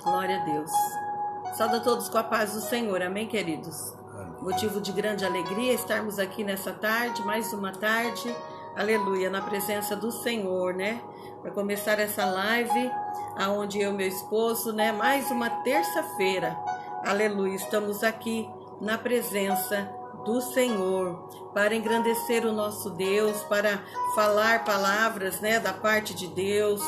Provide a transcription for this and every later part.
Glória a Deus. Saúde a todos com a paz do Senhor. Amém, queridos? Amém. Motivo de grande alegria estarmos aqui nessa tarde, mais uma tarde, aleluia, na presença do Senhor, né? Para começar essa live, aonde eu e meu esposo, né? Mais uma terça-feira, aleluia, estamos aqui na presença do Senhor, para engrandecer o nosso Deus, para falar palavras, né, da parte de Deus,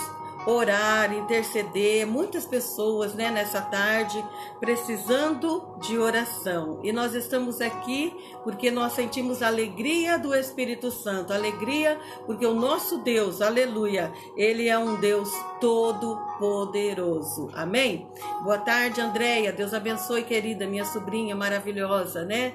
orar, interceder. Muitas pessoas, né, nessa tarde precisando de oração, e nós estamos aqui porque nós sentimos a alegria do Espírito Santo, alegria porque o nosso Deus, aleluia, Ele é um Deus todo poderoso. Amém? Boa tarde, Andréia, Deus abençoe, querida, minha sobrinha maravilhosa, né?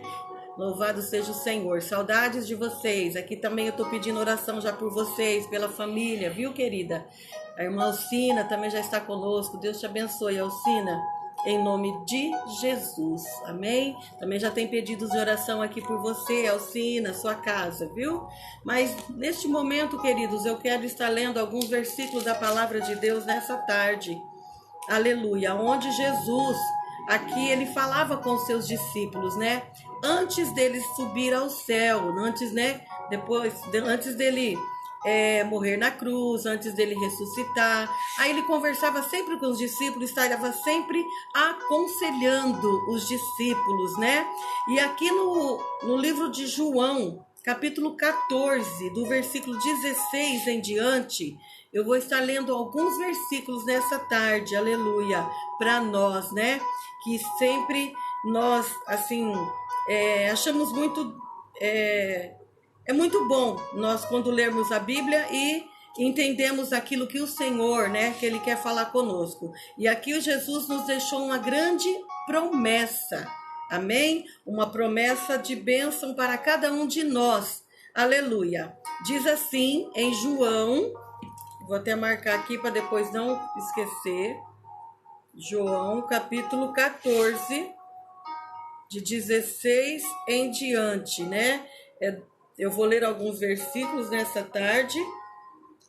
Louvado seja o Senhor. Saudades de vocês. Aqui também eu estou pedindo oração já por vocês, pela família, viu, querida? A irmã Alcina também já está conosco. Deus te abençoe, Alcina, em nome de Jesus. Amém? Também já tem pedidos de oração aqui por você, Alcina, sua casa, viu? Mas neste momento, queridos, eu quero estar lendo alguns versículos da palavra de Deus nessa tarde. Aleluia. Onde Jesus, aqui ele falava com seus discípulos, né? Antes dele subir ao céu, antes, né? Antes dele morrer na cruz, antes dele ressuscitar. Aí ele conversava sempre com os discípulos, estava sempre aconselhando os discípulos, né? E aqui no livro de João, capítulo 14, do versículo 16 em diante, eu vou estar lendo alguns versículos nessa tarde, aleluia, para nós, né? Que sempre nós, assim, achamos muito, é muito bom nós quando lermos a Bíblia e entendemos aquilo que o Senhor, né, que Ele quer falar conosco. E aqui o Jesus nos deixou uma grande promessa, amém? Uma promessa de bênção para cada um de nós, aleluia. Diz assim em João, vou até marcar aqui para depois não esquecer, João capítulo 14, de 16 em diante, né? Eu vou ler alguns versículos nessa tarde,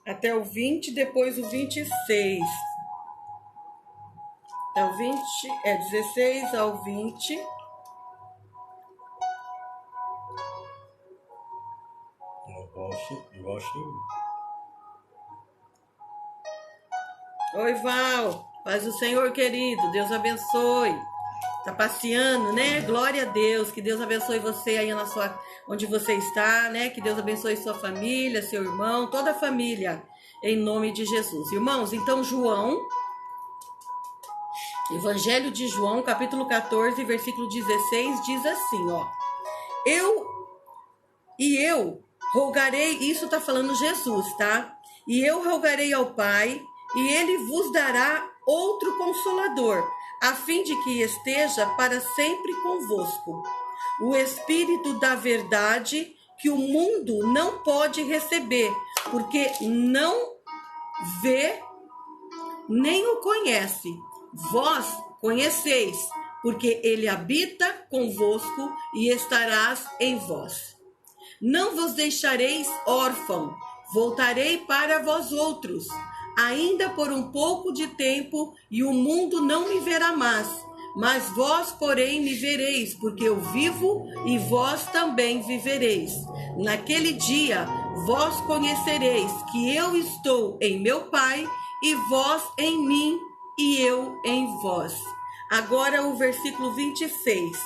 até o 20, depois o 26. Até o 20, 16 ao 20. Oi, Val. Paz do Senhor, querido. Deus abençoe. Tá passeando, né? Glória a Deus. Que Deus abençoe você aí onde você está, né? Que Deus abençoe sua família, seu irmão, toda a família, em nome de Jesus. Irmãos, então João, Evangelho de João, capítulo 14, versículo 16, diz assim, ó. Eu rogarei, isso tá falando Jesus, tá? E eu rogarei ao Pai, e Ele vos dará outro Consolador, a fim de que esteja para sempre convosco. O Espírito da verdade, que o mundo não pode receber, porque não vê nem o conhece. Vós conheceis, porque ele habita convosco e estarás em vós. Não vos deixareis órfão, voltarei para vós outros. Ainda por um pouco de tempo, e o mundo não me verá mais. Mas vós, porém, me vereis, porque eu vivo e vós também vivereis. Naquele dia, vós conhecereis que eu estou em meu Pai, e vós em mim, e eu em vós. Agora o versículo 26.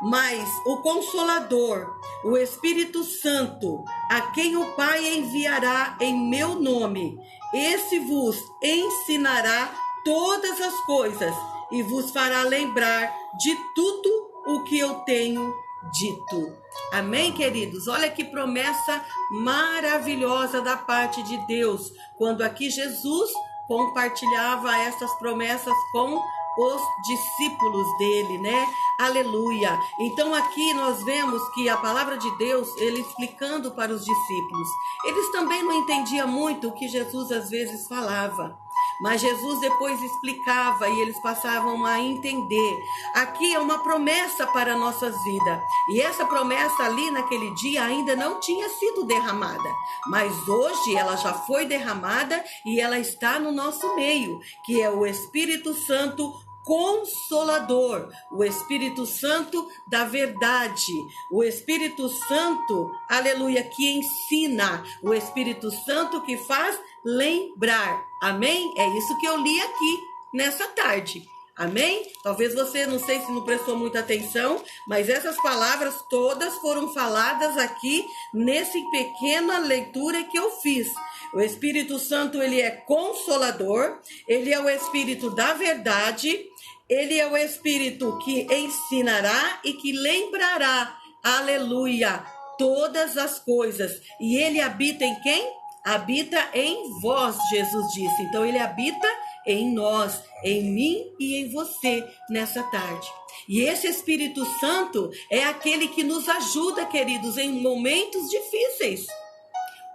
Mas o Consolador, o Espírito Santo, a quem o Pai enviará em meu nome, esse vos ensinará todas as coisas e vos fará lembrar de tudo o que eu tenho dito. Amém, queridos? Olha que promessa maravilhosa da parte de Deus, quando aqui Jesus compartilhava essas promessas com os discípulos dele, né? Aleluia. Então aqui nós vemos que a palavra de Deus, ele explicando para os discípulos, eles também não entendiam muito o que Jesus às vezes falava, mas Jesus depois explicava e eles passavam a entender. Aqui é uma promessa para a nossa vida, e essa promessa ali naquele dia ainda não tinha sido derramada, mas hoje ela já foi derramada e ela está no nosso meio, que é o Espírito Santo Consolador, o Espírito Santo da verdade, o Espírito Santo, aleluia, que ensina, o Espírito Santo que faz lembrar. Amém? É isso que eu li aqui nessa tarde. Amém? Talvez você, não sei se não prestou muita atenção, mas essas palavras todas foram faladas aqui nessa pequena leitura que eu fiz. O Espírito Santo, ele é consolador, ele é o Espírito da verdade, ele é o Espírito que ensinará e que lembrará, aleluia, todas as coisas. E ele habita em quem? Habita em vós, Jesus disse. Então ele habita em nós, em mim e em você nessa tarde. E esse Espírito Santo é aquele que nos ajuda, queridos, em momentos difíceis.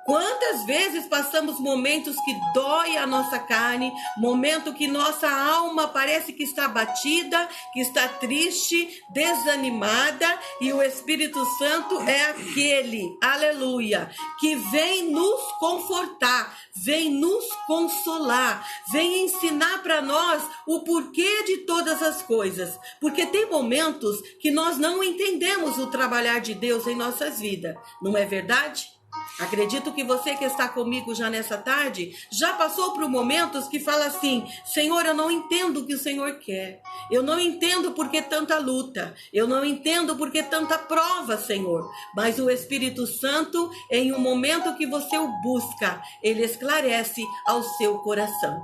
Quantas vezes passamos momentos que dói a nossa carne, momento que nossa alma parece que está abatida, que está triste, desanimada, e o Espírito Santo é aquele, aleluia, que vem nos confortar, vem nos consolar, vem ensinar para nós o porquê de todas as coisas. Porque tem momentos que nós não entendemos o trabalhar de Deus em nossas vidas, não é verdade? Acredito que você que está comigo já nessa tarde, já passou por momentos que fala assim: Senhor, eu não entendo o que o Senhor quer. Eu não entendo por que tanta luta. Eu não entendo por que tanta prova, Senhor. Mas o Espírito Santo, em um momento que você o busca, ele esclarece ao seu coração.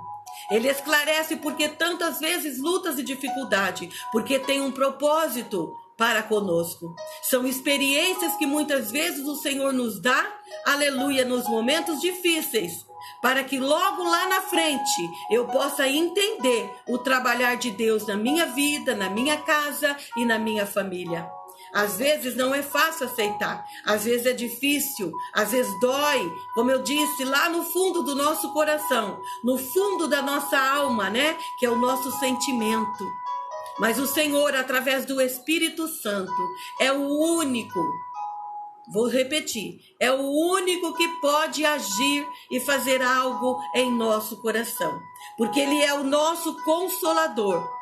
Ele esclarece porque tantas vezes lutas e dificuldade, porque tem um propósito para conosco. São experiências que muitas vezes o Senhor nos dá, aleluia, nos momentos difíceis, para que logo lá na frente eu possa entender o trabalhar de Deus na minha vida, na minha casa e na minha família. Às vezes não é fácil aceitar, às vezes é difícil, às vezes dói, como eu disse, lá no fundo do nosso coração, no fundo da nossa alma, né? Que é o nosso sentimento. Mas o Senhor, através do Espírito Santo, é o único, vou repetir, é o único que pode agir e fazer algo em nosso coração. Porque Ele é o nosso Consolador.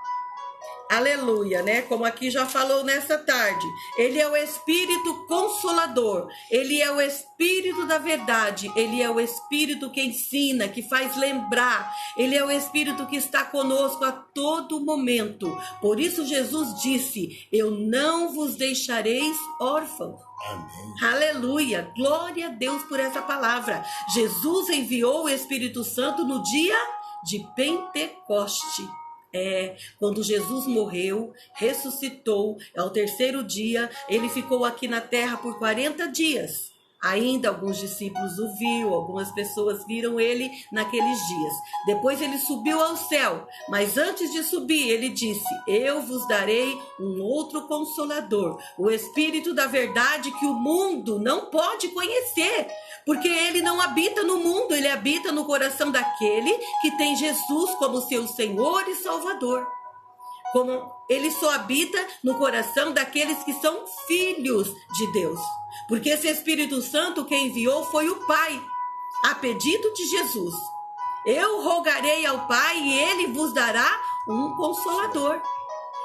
Aleluia, né? Como aqui já falou nessa tarde. Ele é o Espírito Consolador. Ele é o Espírito da verdade. Ele é o Espírito que ensina, que faz lembrar. Ele é o Espírito que está conosco a todo momento. Por isso Jesus disse: eu não vos deixareis órfãos. Amém. Aleluia, glória a Deus por essa palavra. Jesus enviou o Espírito Santo no dia de Pentecoste. Quando Jesus morreu, ressuscitou, ao terceiro dia, ele ficou aqui na terra por 40 dias. Ainda alguns discípulos o viram, algumas pessoas viram ele naqueles dias. Depois ele subiu ao céu, mas antes de subir ele disse: eu vos darei um outro Consolador, o Espírito da verdade que o mundo não pode conhecer, porque ele não habita no mundo, ele habita no coração daquele que tem Jesus como seu Senhor e Salvador. Como ele só habita no coração daqueles que são filhos de Deus. Porque esse Espírito Santo quem enviou foi o Pai, a pedido de Jesus. Eu rogarei ao Pai e ele vos dará um Consolador.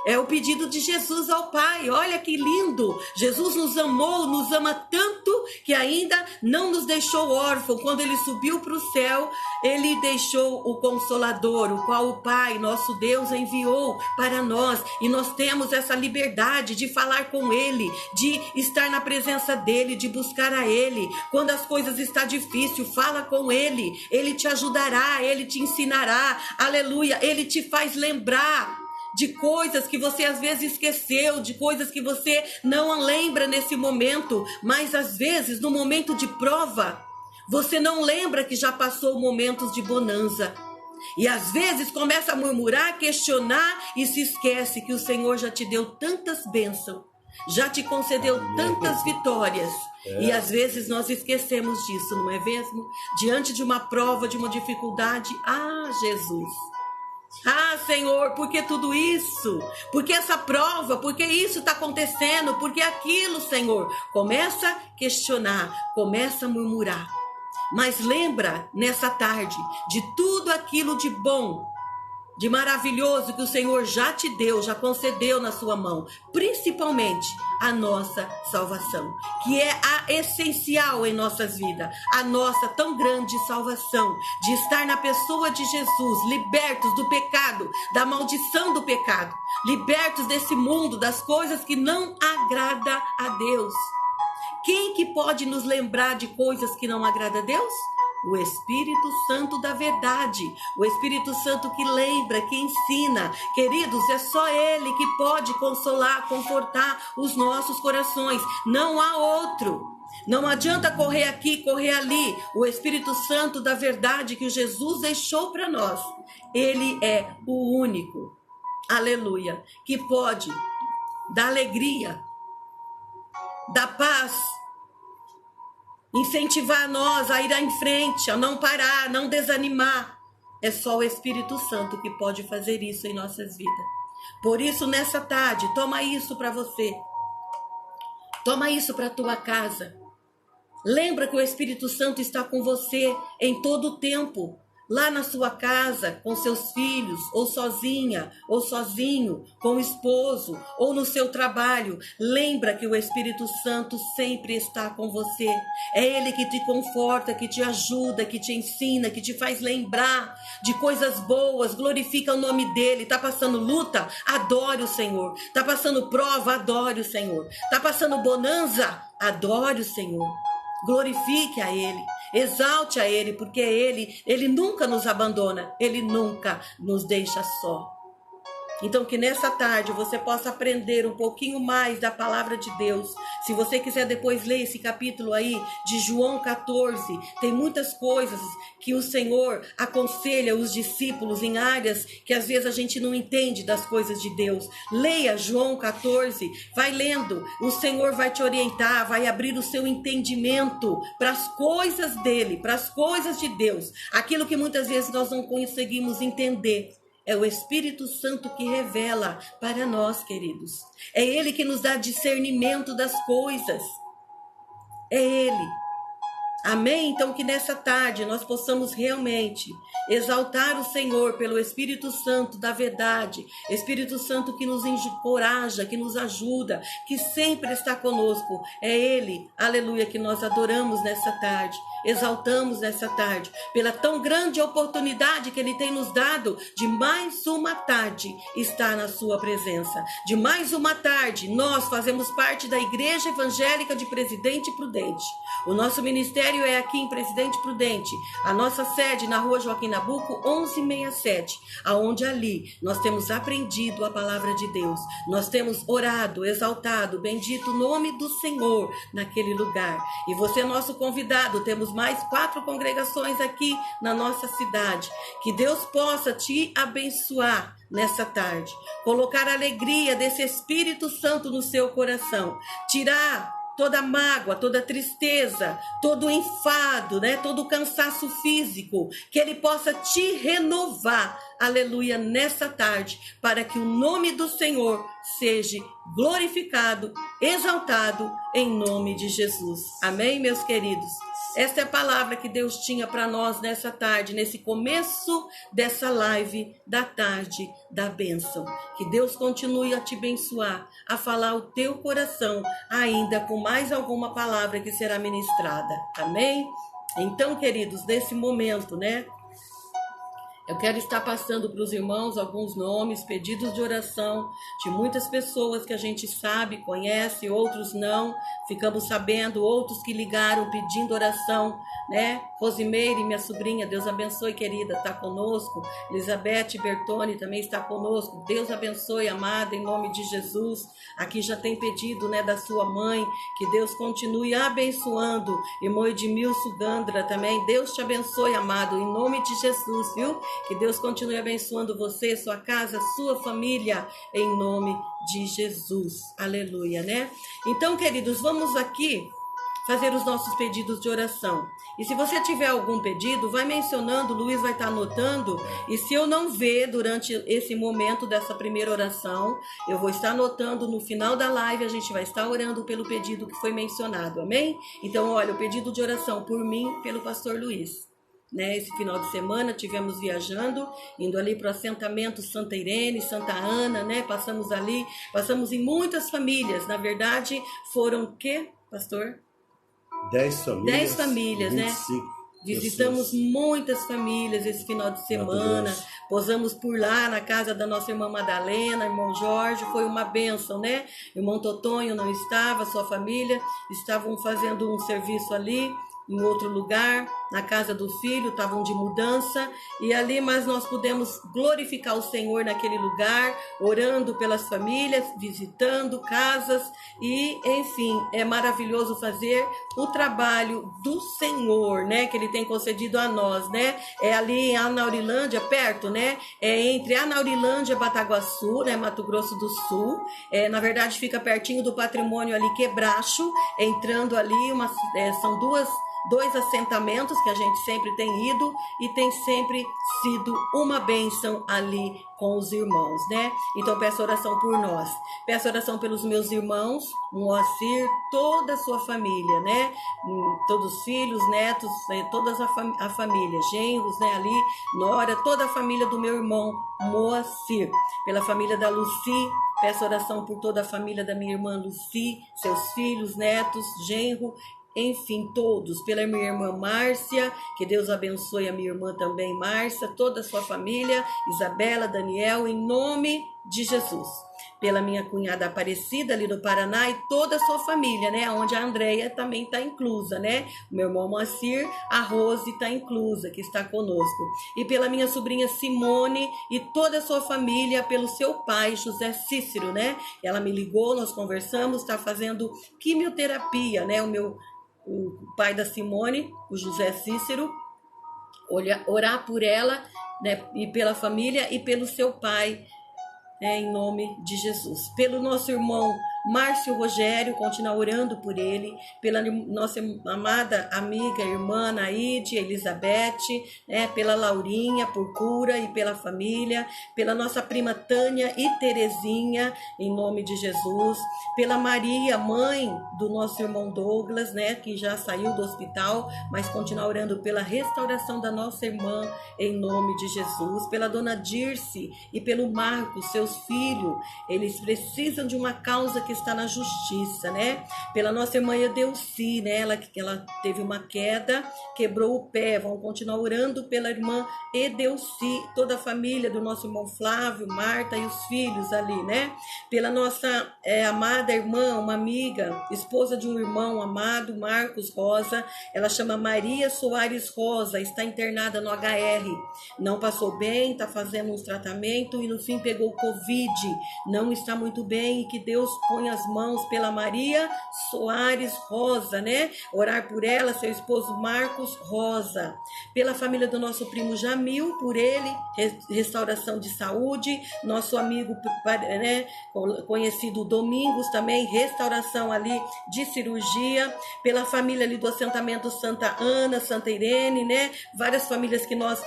É o pedido de Jesus ao Pai. Olha que lindo. Jesus nos amou, nos ama tanto que ainda não nos deixou órfãos. Quando ele subiu para o céu, ele deixou o Consolador, o qual o Pai, nosso Deus, enviou para nós. E nós temos essa liberdade de falar com ele, de estar na presença dele, de buscar a ele. Quando as coisas estão difíceis, fala com ele. Ele te ajudará, ele te ensinará. Aleluia, ele te faz lembrar de coisas que você às vezes esqueceu, de coisas que você não lembra nesse momento, mas às vezes no momento de prova, você não lembra que já passou momentos de bonança. E às vezes começa a murmurar, questionar e se esquece que o Senhor já te deu tantas bênçãos, já te concedeu tantas vitórias. E às vezes nós esquecemos disso, não é mesmo? Diante de uma prova, de uma dificuldade, Jesus... Senhor, por que tudo isso? Por que essa prova? Por que isso está acontecendo? Por que aquilo, Senhor? Começa a questionar, começa a murmurar. Mas lembra nessa tarde de tudo aquilo de bom de maravilhoso que o Senhor já te deu, já concedeu na sua mão, principalmente a nossa salvação, que é a essencial em nossas vidas, a nossa tão grande salvação, de estar na pessoa de Jesus, libertos do pecado, da maldição do pecado, libertos desse mundo, das coisas que não agrada a Deus. Quem que pode nos lembrar de coisas que não agrada a Deus? O Espírito Santo da verdade, o Espírito Santo que lembra, que ensina. Queridos, é só Ele que pode consolar, confortar os nossos corações. Não há outro. Não adianta correr aqui, correr ali. O Espírito Santo da verdade que o Jesus deixou para nós, Ele é o único, aleluia, que pode dar alegria, dar paz, incentivar nós a ir em frente, a não parar, não desanimar. É só o Espírito Santo que pode fazer isso em nossas vidas. Por isso, nessa tarde, toma isso para você. Toma isso para a tua casa. Lembra que o Espírito Santo está com você em todo o tempo. Lá na sua casa, com seus filhos, ou sozinha, ou sozinho, com o esposo, ou no seu trabalho. Lembra que o Espírito Santo sempre está com você. É Ele que te conforta, que te ajuda, que te ensina, que te faz lembrar de coisas boas. Glorifica o nome dEle. Está passando luta? Adore o Senhor. Está passando prova? Adore o Senhor. Está passando bonança? Adore o Senhor. Glorifique a Ele, exalte a Ele, porque Ele nunca nos abandona, Ele nunca nos deixa só. Então que nessa tarde você possa aprender um pouquinho mais da palavra de Deus. Se você quiser depois ler esse capítulo aí de João 14, tem muitas coisas que o Senhor aconselha os discípulos em áreas que às vezes a gente não entende das coisas de Deus. Leia João 14, vai lendo, o Senhor vai te orientar, vai abrir o seu entendimento para as coisas dele, para as coisas de Deus. Aquilo que muitas vezes nós não conseguimos entender. É o Espírito Santo que revela para nós, queridos. É Ele que nos dá discernimento das coisas. É Ele. Amém? Então que nessa tarde nós possamos realmente exaltar o Senhor pelo Espírito Santo da verdade. Espírito Santo que nos encoraja, que nos ajuda, que sempre está conosco. É Ele, aleluia, que nós adoramos nessa tarde. Exaltamos nessa tarde, pela tão grande oportunidade que Ele tem nos dado de mais uma tarde estar na sua presença. De mais uma tarde, nós fazemos parte da Igreja Evangélica de Presidente Prudente. O nosso ministério é aqui em Presidente Prudente, a nossa sede na rua Joaquim Nabuco, 1167, aonde ali nós temos aprendido a palavra de Deus. Nós temos orado, exaltado, bendito o nome do Senhor naquele lugar. E você é nosso convidado, temos mais 4 congregações aqui na nossa cidade. Que Deus possa te abençoar nessa tarde, colocar a alegria desse Espírito Santo no seu coração, tirar toda mágoa, toda tristeza, todo enfado, né? Todo cansaço físico, que Ele possa te renovar, aleluia, nessa tarde, para que o nome do Senhor seja glorificado, exaltado, em nome de Jesus. Amém, meus queridos? Esta é a palavra que Deus tinha para nós nessa tarde, nesse começo dessa live da tarde da bênção. Que Deus continue a te abençoar, a falar o teu coração, ainda com mais alguma palavra que será ministrada. Amém? Então, queridos, nesse momento, né? Eu quero estar passando para os irmãos alguns nomes, pedidos de oração de muitas pessoas que a gente sabe, conhece, outros não. Ficamos sabendo, outros que ligaram pedindo oração, né? Rosimeire, minha sobrinha, Deus abençoe, querida, está conosco. Elizabeth Bertoni também está conosco. Deus abençoe, amada, em nome de Jesus. Aqui já tem pedido, né, da sua mãe, que Deus continue abençoando. Irmão Edmilson Gandra também, Deus te abençoe, amado, em nome de Jesus, viu? Que Deus continue abençoando você, sua casa, sua família, em nome de Jesus. Aleluia, né? Então, queridos, vamos aqui fazer os nossos pedidos de oração. E se você tiver algum pedido, vai mencionando, o Luiz vai estar anotando. E se eu não ver durante esse momento dessa primeira oração, eu vou estar anotando no final da live, a gente vai estar orando pelo pedido que foi mencionado, amém? Então, olha, o pedido de oração por mim, pelo pastor Luiz. né? Esse final de semana tivemos viajando, indo ali para o assentamento Santa Irene, Santa Ana, né? Passamos em muitas famílias. Na verdade, foram o quê, pastor? 10 famílias. 10 famílias, 25 né? Visitamos pessoas. Muitas famílias esse final de semana, posamos por lá na casa da nossa irmã Madalena, irmão Jorge, foi uma bênção, né? Irmão Totonho não estava, sua família estavam fazendo um serviço ali, em outro lugar, na casa do filho, estavam de mudança, e ali mas nós pudemos glorificar o Senhor naquele lugar, orando pelas famílias, visitando casas, e enfim, é maravilhoso fazer o trabalho do Senhor, né, que Ele tem concedido a nós, né, é ali em Anaurilândia, perto, né, é entre Anaurilândia e Bataguaçu, né, Mato Grosso do Sul, na verdade fica pertinho do patrimônio ali Quebracho, entrando ali, são dois assentamentos que a gente sempre tem ido e tem sempre sido uma bênção ali com os irmãos, né? Então peço oração por nós, peço oração pelos meus irmãos, Moacir, toda a sua família, né? Todos os filhos, netos, toda a família, genros, né? Ali, nora, toda a família do meu irmão Moacir, pela família da Luci. Peço oração por toda a família da minha irmã Luci, seus filhos, netos, genro, enfim, todos, pela minha irmã Márcia, que Deus abençoe a minha irmã também, Márcia, toda a sua família, Isabela, Daniel, em nome de Jesus. Pela minha cunhada Aparecida, ali no Paraná, e toda a sua família, né, onde a Andréia também está inclusa, né, o meu irmão Moacir, a Rose está inclusa, que está conosco. E pela minha sobrinha Simone e toda a sua família, pelo seu pai, José Cícero, né, ela me ligou, nós conversamos, está fazendo quimioterapia, né, o pai da Simone, o José Cícero, orar por ela, né, e pela família e pelo seu pai, né, em nome de Jesus. Pelo nosso irmão Márcio Rogério, continuar orando por ele, pela nossa amada amiga, irmã Naide, Elizabeth, né, pela Laurinha, por cura e pela família, pela nossa prima Tânia e Terezinha, em nome de Jesus, pela Maria, mãe do nosso irmão Douglas, né, que já saiu do hospital, mas continuar orando pela restauração da nossa irmã, em nome de Jesus, pela dona Dirce e pelo Marcos, seus filhos, eles precisam de uma causa que está na justiça, né? Pela nossa irmã Edeuci, né? Ela teve uma queda, quebrou o pé. Vamos continuar orando pela irmã Edeuci, toda a família do nosso irmão Flávio, Marta e os filhos ali, né? Pela nossa amada irmã, uma amiga, esposa de um irmão amado, Marcos Rosa, ela chama Maria Soares Rosa, está internada no HR, não passou bem, está fazendo uns tratamentos e no fim pegou Covid, não está muito bem, e que Deus ponha as mãos pela Maria Soares Rosa, né? Orar por ela, seu esposo Marcos Rosa, pela família do nosso primo Jamil, por ele, restauração de saúde, nosso amigo, né, conhecido Domingos também, restauração ali de cirurgia, pela família ali do assentamento Santa Ana, Santa Irene, né? Várias famílias que nós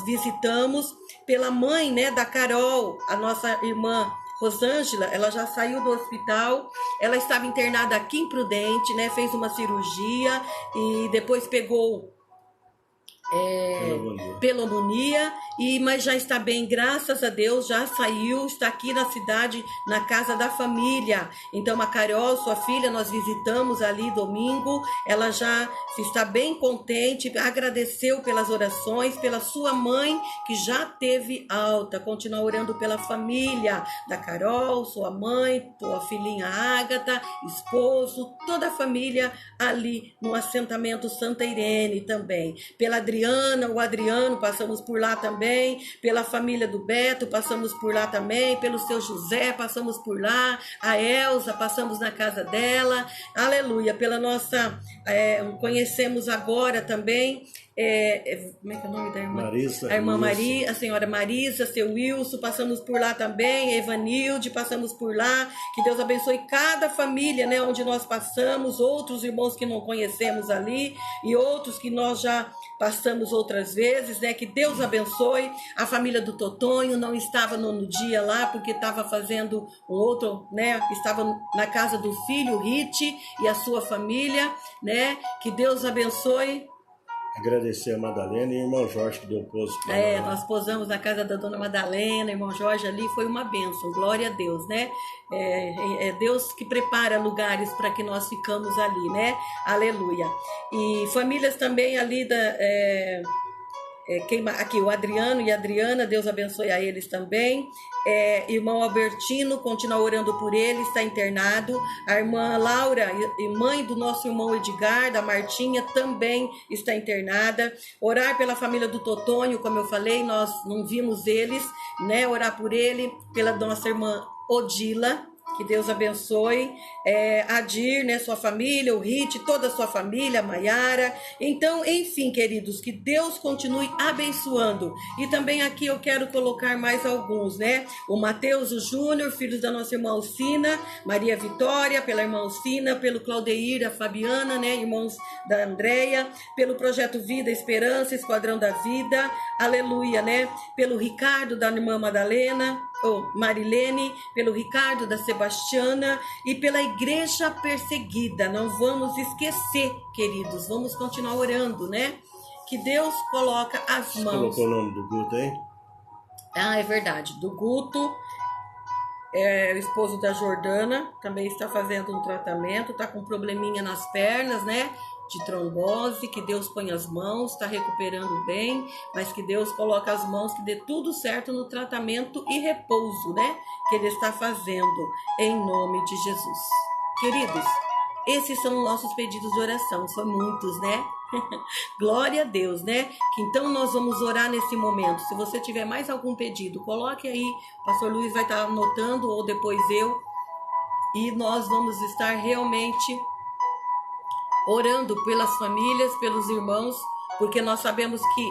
visitamos, pela mãe, né, da Carol, a nossa irmã Rosângela, ela já saiu do hospital, ela estava internada aqui em Prudente, né, fez uma cirurgia e depois pegou pneumonia, mas já está bem, graças a Deus, já saiu, está aqui na cidade, na casa da família. Então a Carol, sua filha, nós visitamos ali domingo, ela já está bem contente, agradeceu pelas orações, pela sua mãe que já teve alta, continua orando pela família da Carol, sua mãe, sua filhinha Ágata, esposo, toda a família ali no assentamento Santa Irene também, pela o Adriano, passamos por lá também, pela família do Beto, passamos por lá também, pelo seu José, passamos por lá, a Elza, passamos na casa dela, aleluia, pela nossa, conhecemos agora também, como é que é o nome da irmã? Marisa, a irmã Maria, a senhora Marisa, seu Wilson, passamos por lá também, Evanilde, passamos por lá, que Deus abençoe cada família, né, onde nós passamos, outros irmãos que não conhecemos ali, e outros que nós já passamos outras vezes, né, que Deus abençoe, a família do Totonho não estava no dia lá, porque estava fazendo um outro, né, estava na casa do filho, Rite, e a sua família, né, que Deus abençoe Agradecer a Madalena e o irmão Jorge que deu pouso para nós. Nós posamos na casa da dona Madalena, irmão Jorge ali, foi uma bênção, glória a Deus, né? É Deus que prepara lugares para que nós ficamos ali, né? Aleluia. E famílias também ali aqui o Adriano e a Adriana, Deus abençoe a eles também. Irmão Albertino, continua orando por ele, está internado. A irmã Laura, mãe do nosso irmão Edgar, da Martinha, também está internada. Orar pela família do Totônio, como eu falei, nós não vimos eles, né? Orar por ele, pela nossa irmã Odila, que Deus abençoe, Adir, né, sua família, o Rit, toda a sua família, a Maiara. Então, enfim, queridos, que Deus continue abençoando. E também aqui eu quero colocar mais alguns, né? O Mateus, o Júnior, filhos da nossa irmã Alcina, Maria Vitória, pela irmã Alcina, pelo Claudeir, a Fabiana, né, irmãos da Andréia, pelo Projeto Vida, Esperança, Esquadrão da Vida, aleluia, né? Pelo Ricardo, da irmã Madalena, Marilene, pelo Ricardo da Sebastiana e pela igreja perseguida. Não vamos esquecer, queridos, vamos continuar orando, né? Que Deus coloca as mãos. Colocou o nome do Guto aí? É verdade, do Guto, o esposo da Jordana, também está fazendo um tratamento, está com um probleminha nas pernas, né? De trombose, que Deus põe as mãos, está recuperando bem, mas que Deus coloque as mãos, que dê tudo certo no tratamento e repouso, né? Que Ele está fazendo, em nome de Jesus. Queridos, esses são nossos pedidos de oração, são muitos, né? Glória a Deus, né? Que então nós vamos orar nesse momento. Se você tiver mais algum pedido, coloque aí, o pastor Luiz vai estar anotando, ou depois eu, e nós vamos estar realmente orando pelas famílias, pelos irmãos, porque nós sabemos que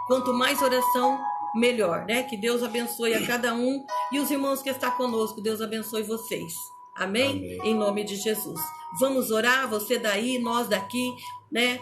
quanto mais oração, melhor, né? Que Deus abençoe a cada um e os irmãos que estão conosco, Deus abençoe vocês. Amém? Amém. Em nome de Jesus. Vamos orar, você daí, nós daqui, né?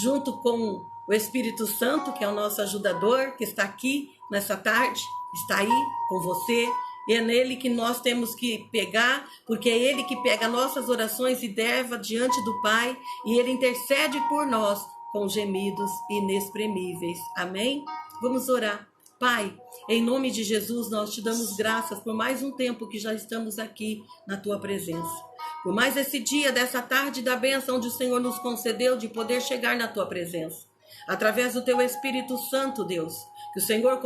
Junto com o Espírito Santo, que é o nosso ajudador, que está aqui nessa tarde, está aí com você. E é nele que nós temos que pegar, porque é ele que pega nossas orações e leva diante do Pai, e ele intercede por nós com gemidos inexprimíveis. Amém? Vamos orar. Pai, em nome de Jesus, nós te damos graças por mais um tempo que já estamos aqui na tua presença. Por mais esse dia, dessa tarde da bênção onde o Senhor nos concedeu de poder chegar na tua presença. Através do teu Espírito Santo, Deus. Que o Senhor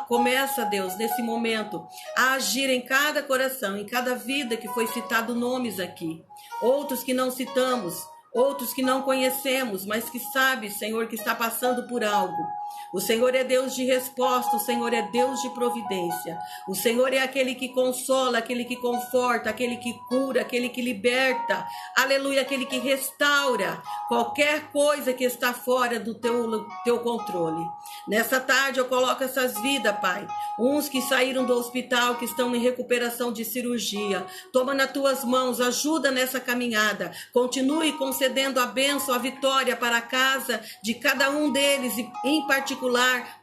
começa, Deus, nesse momento, a agir em cada coração, em cada vida que foi citado nomes aqui. Outros que não citamos, outros que não conhecemos, mas que sabe, Senhor, que está passando por algo. O Senhor é Deus de resposta, o Senhor é Deus de providência. O Senhor é aquele que consola, aquele que conforta, aquele que cura, aquele que liberta. Aleluia, aquele que restaura qualquer coisa que está fora do teu controle. Nessa tarde eu coloco essas vidas, Pai. Uns que saíram do hospital, que estão em recuperação de cirurgia. Toma nas tuas mãos, ajuda nessa caminhada. Continue concedendo a bênção, a vitória para a casa de cada um deles, e em particular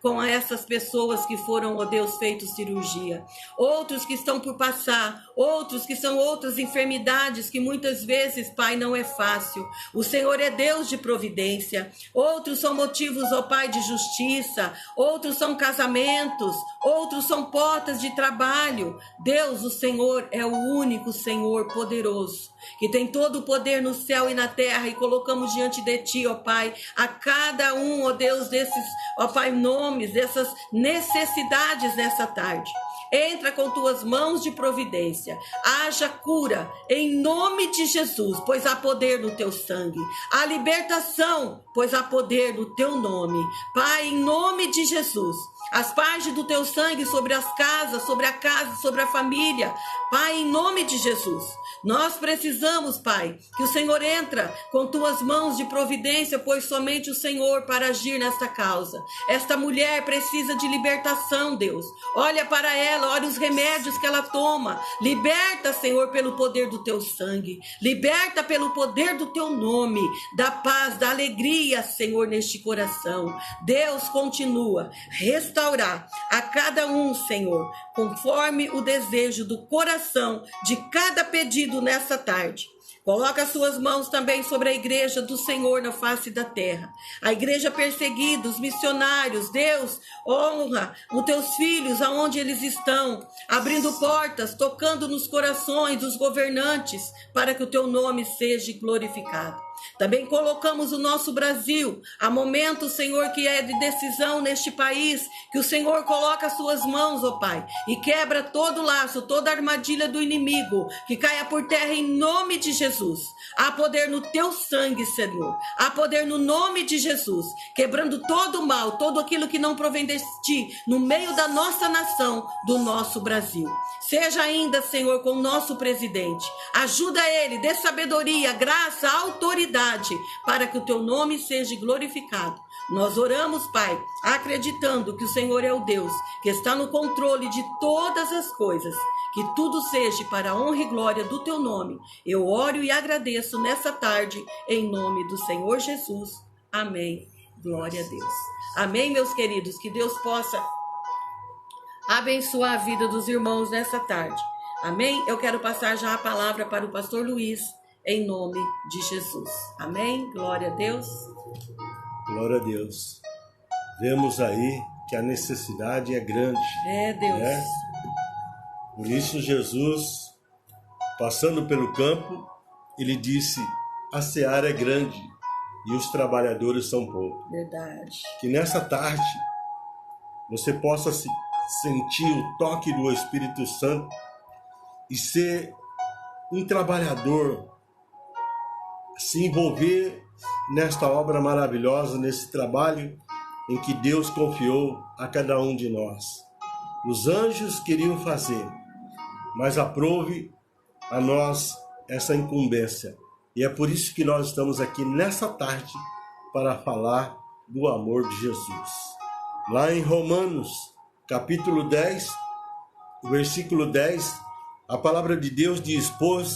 com essas pessoas que foram, ó Deus, feitos cirurgia. Outros que estão por passar, outros que são outras enfermidades que muitas vezes, Pai, não é fácil. O Senhor é Deus de providência. Outros são motivos, ó Pai, de justiça. Outros são casamentos. Outros são portas de trabalho. Deus, o Senhor, é o único Senhor poderoso, que tem todo o poder no céu e na terra, e colocamos diante de Ti, ó Pai, a cada um, ó Deus, desses, ó Pai, nomes, dessas necessidades nessa tarde. Entra com tuas mãos de providência, haja cura em nome de Jesus, pois há poder no teu sangue, há libertação, pois há poder no teu nome. Pai, em nome de Jesus, as páginas do teu sangue sobre as casas, sobre a casa, sobre a família. Pai, em nome de Jesus, nós precisamos, Pai, que o Senhor entra com tuas mãos de providência, pois somente o Senhor para agir nesta causa. Esta mulher precisa de libertação, Deus. Olha para ela, olha os remédios que ela toma. Liberta, Senhor, pelo poder do teu sangue. Liberta pelo poder do teu nome. Da paz, da alegria, Senhor, neste coração. Deus, continua restaurar a cada um, Senhor, conforme o desejo do coração de cada pedido nessa tarde. Coloca as suas mãos também sobre a igreja do Senhor na face da terra. A igreja perseguida, os missionários. Deus, honra os teus filhos aonde eles estão, abrindo portas, tocando nos corações dos governantes, para que o teu nome seja glorificado. Também colocamos o nosso Brasil, há momento, Senhor, que é de decisão neste país, que o Senhor coloca as suas mãos, ó Pai, e quebra todo laço, toda armadilha do inimigo, que caia por terra em nome de Jesus. Há poder no teu sangue, Senhor, há poder no nome de Jesus, quebrando todo o mal, todo aquilo que não provém de ti, no meio da nossa nação, do nosso Brasil. Seja ainda, Senhor, com o nosso presidente, ajuda ele, dê sabedoria, graça, autoridade, para que o teu nome seja glorificado. Nós oramos, Pai, acreditando que o Senhor é o Deus que está no controle de todas as coisas, que tudo seja para a honra e glória do teu nome. Eu oro e agradeço nessa tarde, em nome do Senhor Jesus. Amém. Glória a Deus. Amém, meus queridos, que Deus possa abençoar a vida dos irmãos nessa tarde. Amém? Eu quero passar já a palavra para o pastor Luiz, em nome de Jesus. Amém? Glória a Deus. Glória a Deus. Vemos aí que a necessidade é grande. É, Deus. Né? Por isso Jesus, passando pelo campo, ele disse, a seara é grande e os trabalhadores são poucos. Verdade. Que nessa tarde você possa sentir o toque do Espírito Santo e ser um trabalhador, se envolver nesta obra maravilhosa, nesse trabalho em que Deus confiou a cada um de nós. Os anjos queriam fazer, mas aprove a nós essa incumbência. E é por isso que nós estamos aqui nessa tarde para falar do amor de Jesus. Lá em Romanos, capítulo 10, versículo 10, a palavra de Deus diz, pois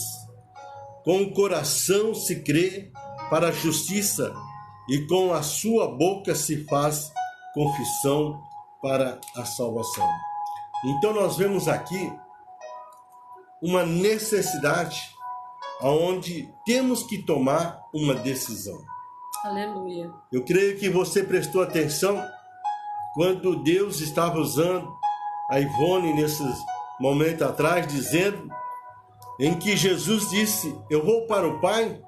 com o coração se crê para a justiça e com a sua boca se faz confissão para a salvação. Então nós vemos aqui uma necessidade onde temos que tomar uma decisão. Aleluia. Eu creio que você prestou atenção quando Deus estava usando a Ivone nesses momentos atrás, dizendo em que Jesus disse, eu vou para o Pai,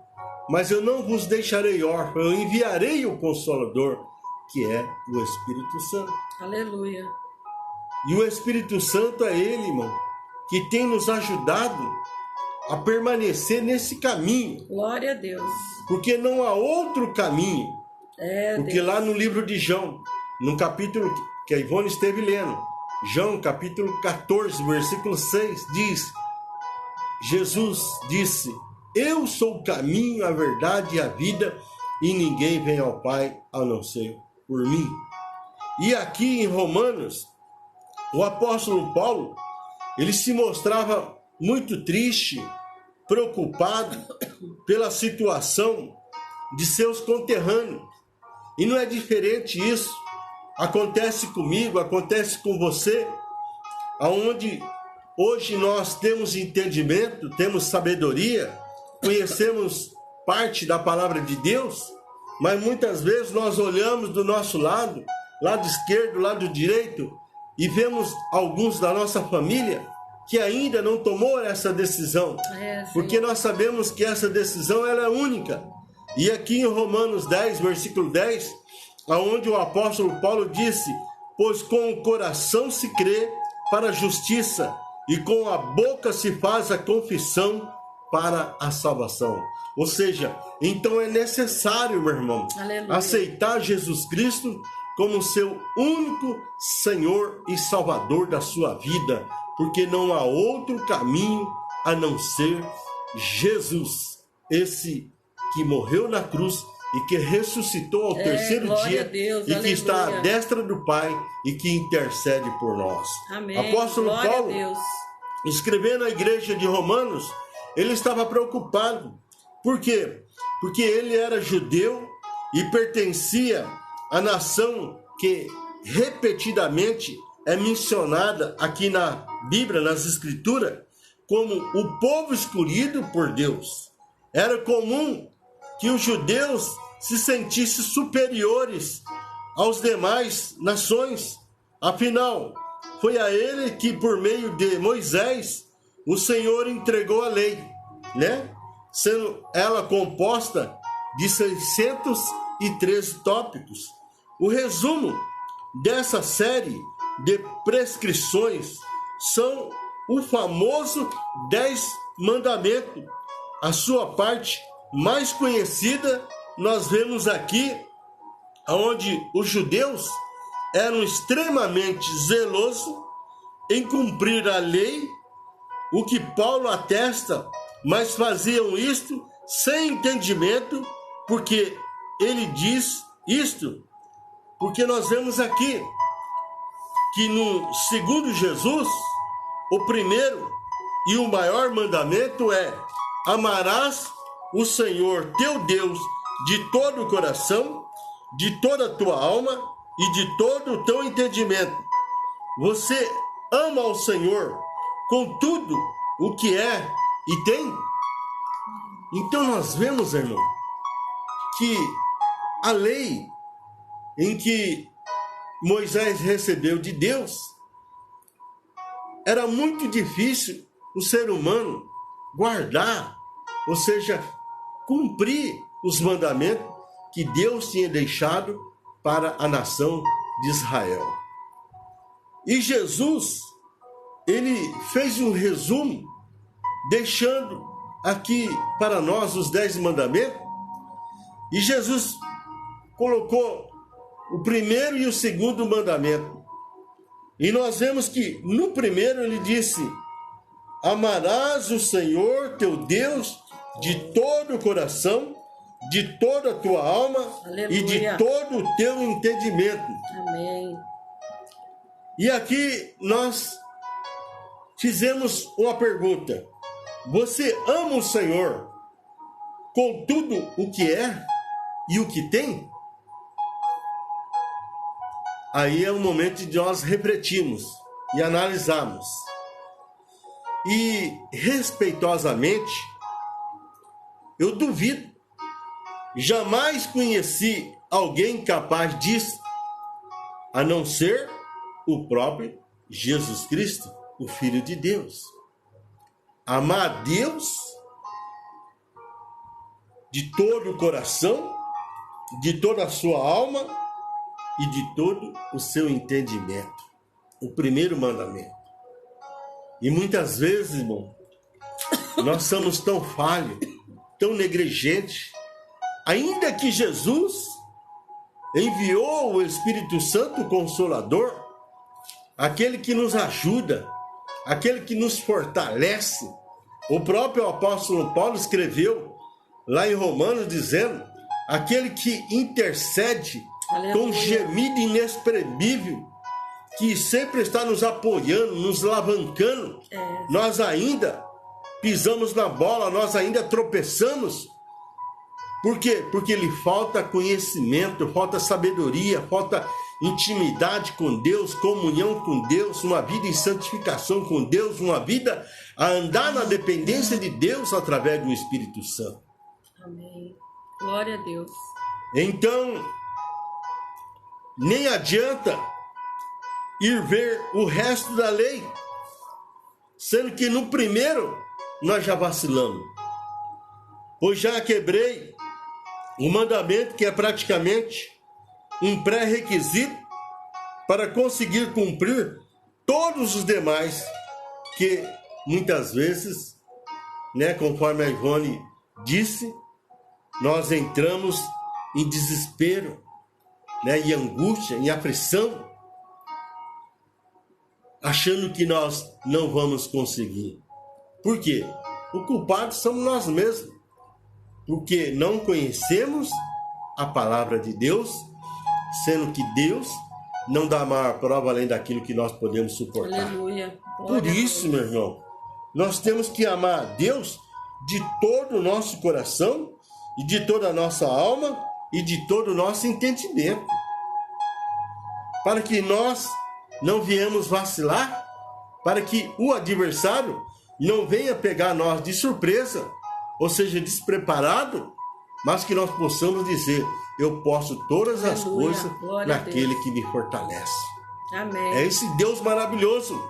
mas eu não vos deixarei órfãos, eu enviarei o Consolador, que é o Espírito Santo. Aleluia. E o Espírito Santo é Ele, irmão, que tem nos ajudado a permanecer nesse caminho. Glória a Deus. Porque não há outro caminho. Porque Deus. Lá no livro de João, no capítulo que a Ivone esteve lendo, João capítulo 14, versículo 6, diz, Jesus disse, eu sou o caminho, a verdade e a vida, e ninguém vem ao Pai a não ser por mim. E aqui em Romanos, o apóstolo Paulo, ele se mostrava muito triste, preocupado pela situação de seus conterrâneos. E não é diferente isso. Acontece comigo, acontece com você, aonde hoje nós temos entendimento, temos sabedoria, conhecemos parte da palavra de Deus, mas muitas vezes nós olhamos do nosso lado esquerdo, lado direito, e vemos alguns da nossa família que ainda não tomou essa decisão, porque nós sabemos que essa decisão ela é única. E aqui em Romanos 10, versículo 10, aonde o apóstolo Paulo disse, pois com o coração se crê para a justiça, e com a boca se faz a confissão para a salvação. Ou seja, então é necessário, meu irmão, Aleluia, aceitar Jesus Cristo como seu único Senhor e Salvador da sua vida, porque não há outro caminho a não ser Jesus, esse que morreu na cruz e que ressuscitou ao terceiro dia, Deus, e aleluia, que está à destra do Pai e que intercede por nós. Amém. Apóstolo Glória Paulo, a Deus, escrevendo à igreja de Romanos, ele estava preocupado. Por quê? Porque ele era judeu e pertencia à nação que repetidamente é mencionada aqui na Bíblia, nas Escrituras, como o povo escolhido por Deus. Era comum que os judeus se sentissem superiores aos demais nações. Afinal, foi a ele que, por meio de Moisés, o Senhor entregou a lei, né? Sendo ela composta de 613 tópicos. O resumo dessa série de prescrições são o famoso 10 mandamentos. A sua parte mais conhecida nós vemos aqui, onde os judeus eram extremamente zelosos em cumprir a lei, o que Paulo atesta, mas faziam isto sem entendimento, porque ele diz isto, porque nós vemos aqui que no segundo Jesus, o primeiro e o maior mandamento é: amarás o Senhor teu Deus de todo o coração, de toda a tua alma e de todo o teu entendimento. Você ama ao Senhor com tudo o que é e tem? Então nós vemos, irmão, que a lei em que Moisés recebeu de Deus, era muito difícil o ser humano guardar, ou seja, cumprir os mandamentos que Deus tinha deixado para a nação de Israel. E Jesus, ele fez um resumo, deixando aqui para nós os 10 mandamentos, e Jesus colocou o primeiro e o segundo mandamento. E nós vemos que no primeiro ele disse: amarás o Senhor teu Deus de todo o coração, de toda a tua alma, aleluia, e de todo o teu entendimento. Amém. E aqui nós fizemos uma pergunta: você ama o Senhor com tudo o que é e o que tem? Aí é o momento de nós refletirmos e analisarmos. E respeitosamente, eu duvido, jamais conheci alguém capaz disso, a não ser o próprio Jesus Cristo, o Filho de Deus. Amar a Deus de todo o coração, de toda a sua alma e de todo o seu entendimento. O primeiro mandamento. E muitas vezes, irmão, nós somos tão falhos, tão negligentes, ainda que Jesus enviou o Espírito Santo Consolador, aquele que nos ajuda, aquele que nos fortalece. O próprio apóstolo Paulo escreveu lá em Romanos dizendo: aquele que intercede, aleluia, com gemido inexprimível, que sempre está nos apoiando, nos alavancando. Nós ainda pisamos na bola, nós ainda tropeçamos. Por quê? Porque lhe falta conhecimento, falta sabedoria, falta intimidade com Deus, comunhão com Deus, uma vida em santificação com Deus, uma vida a andar na dependência de Deus através do Espírito Santo. Amém. Glória a Deus. Então, nem adianta ir ver o resto da lei, sendo que no primeiro nós já vacilamos. Pois já quebrei o mandamento, que é praticamente um pré-requisito para conseguir cumprir todos os demais, que muitas vezes, né, conforme a Ivone disse, nós entramos em desespero, né, em angústia, em aflição, achando que nós não vamos conseguir. Por quê? O culpado somos nós mesmos, porque não conhecemos a palavra de Deus, sendo que Deus não dá maior prova além daquilo que nós podemos suportar. Aleluia. Por isso, meu irmão, nós temos que amar a Deus de todo o nosso coração e de toda a nossa alma e de todo o nosso entendimento, para que nós não viemos vacilar, para que o adversário não venha pegar nós de surpresa ou seja, despreparado, mas que nós possamos dizer: eu posso todas as coisas naquele que me fortalece. Amém. É esse Deus maravilhoso,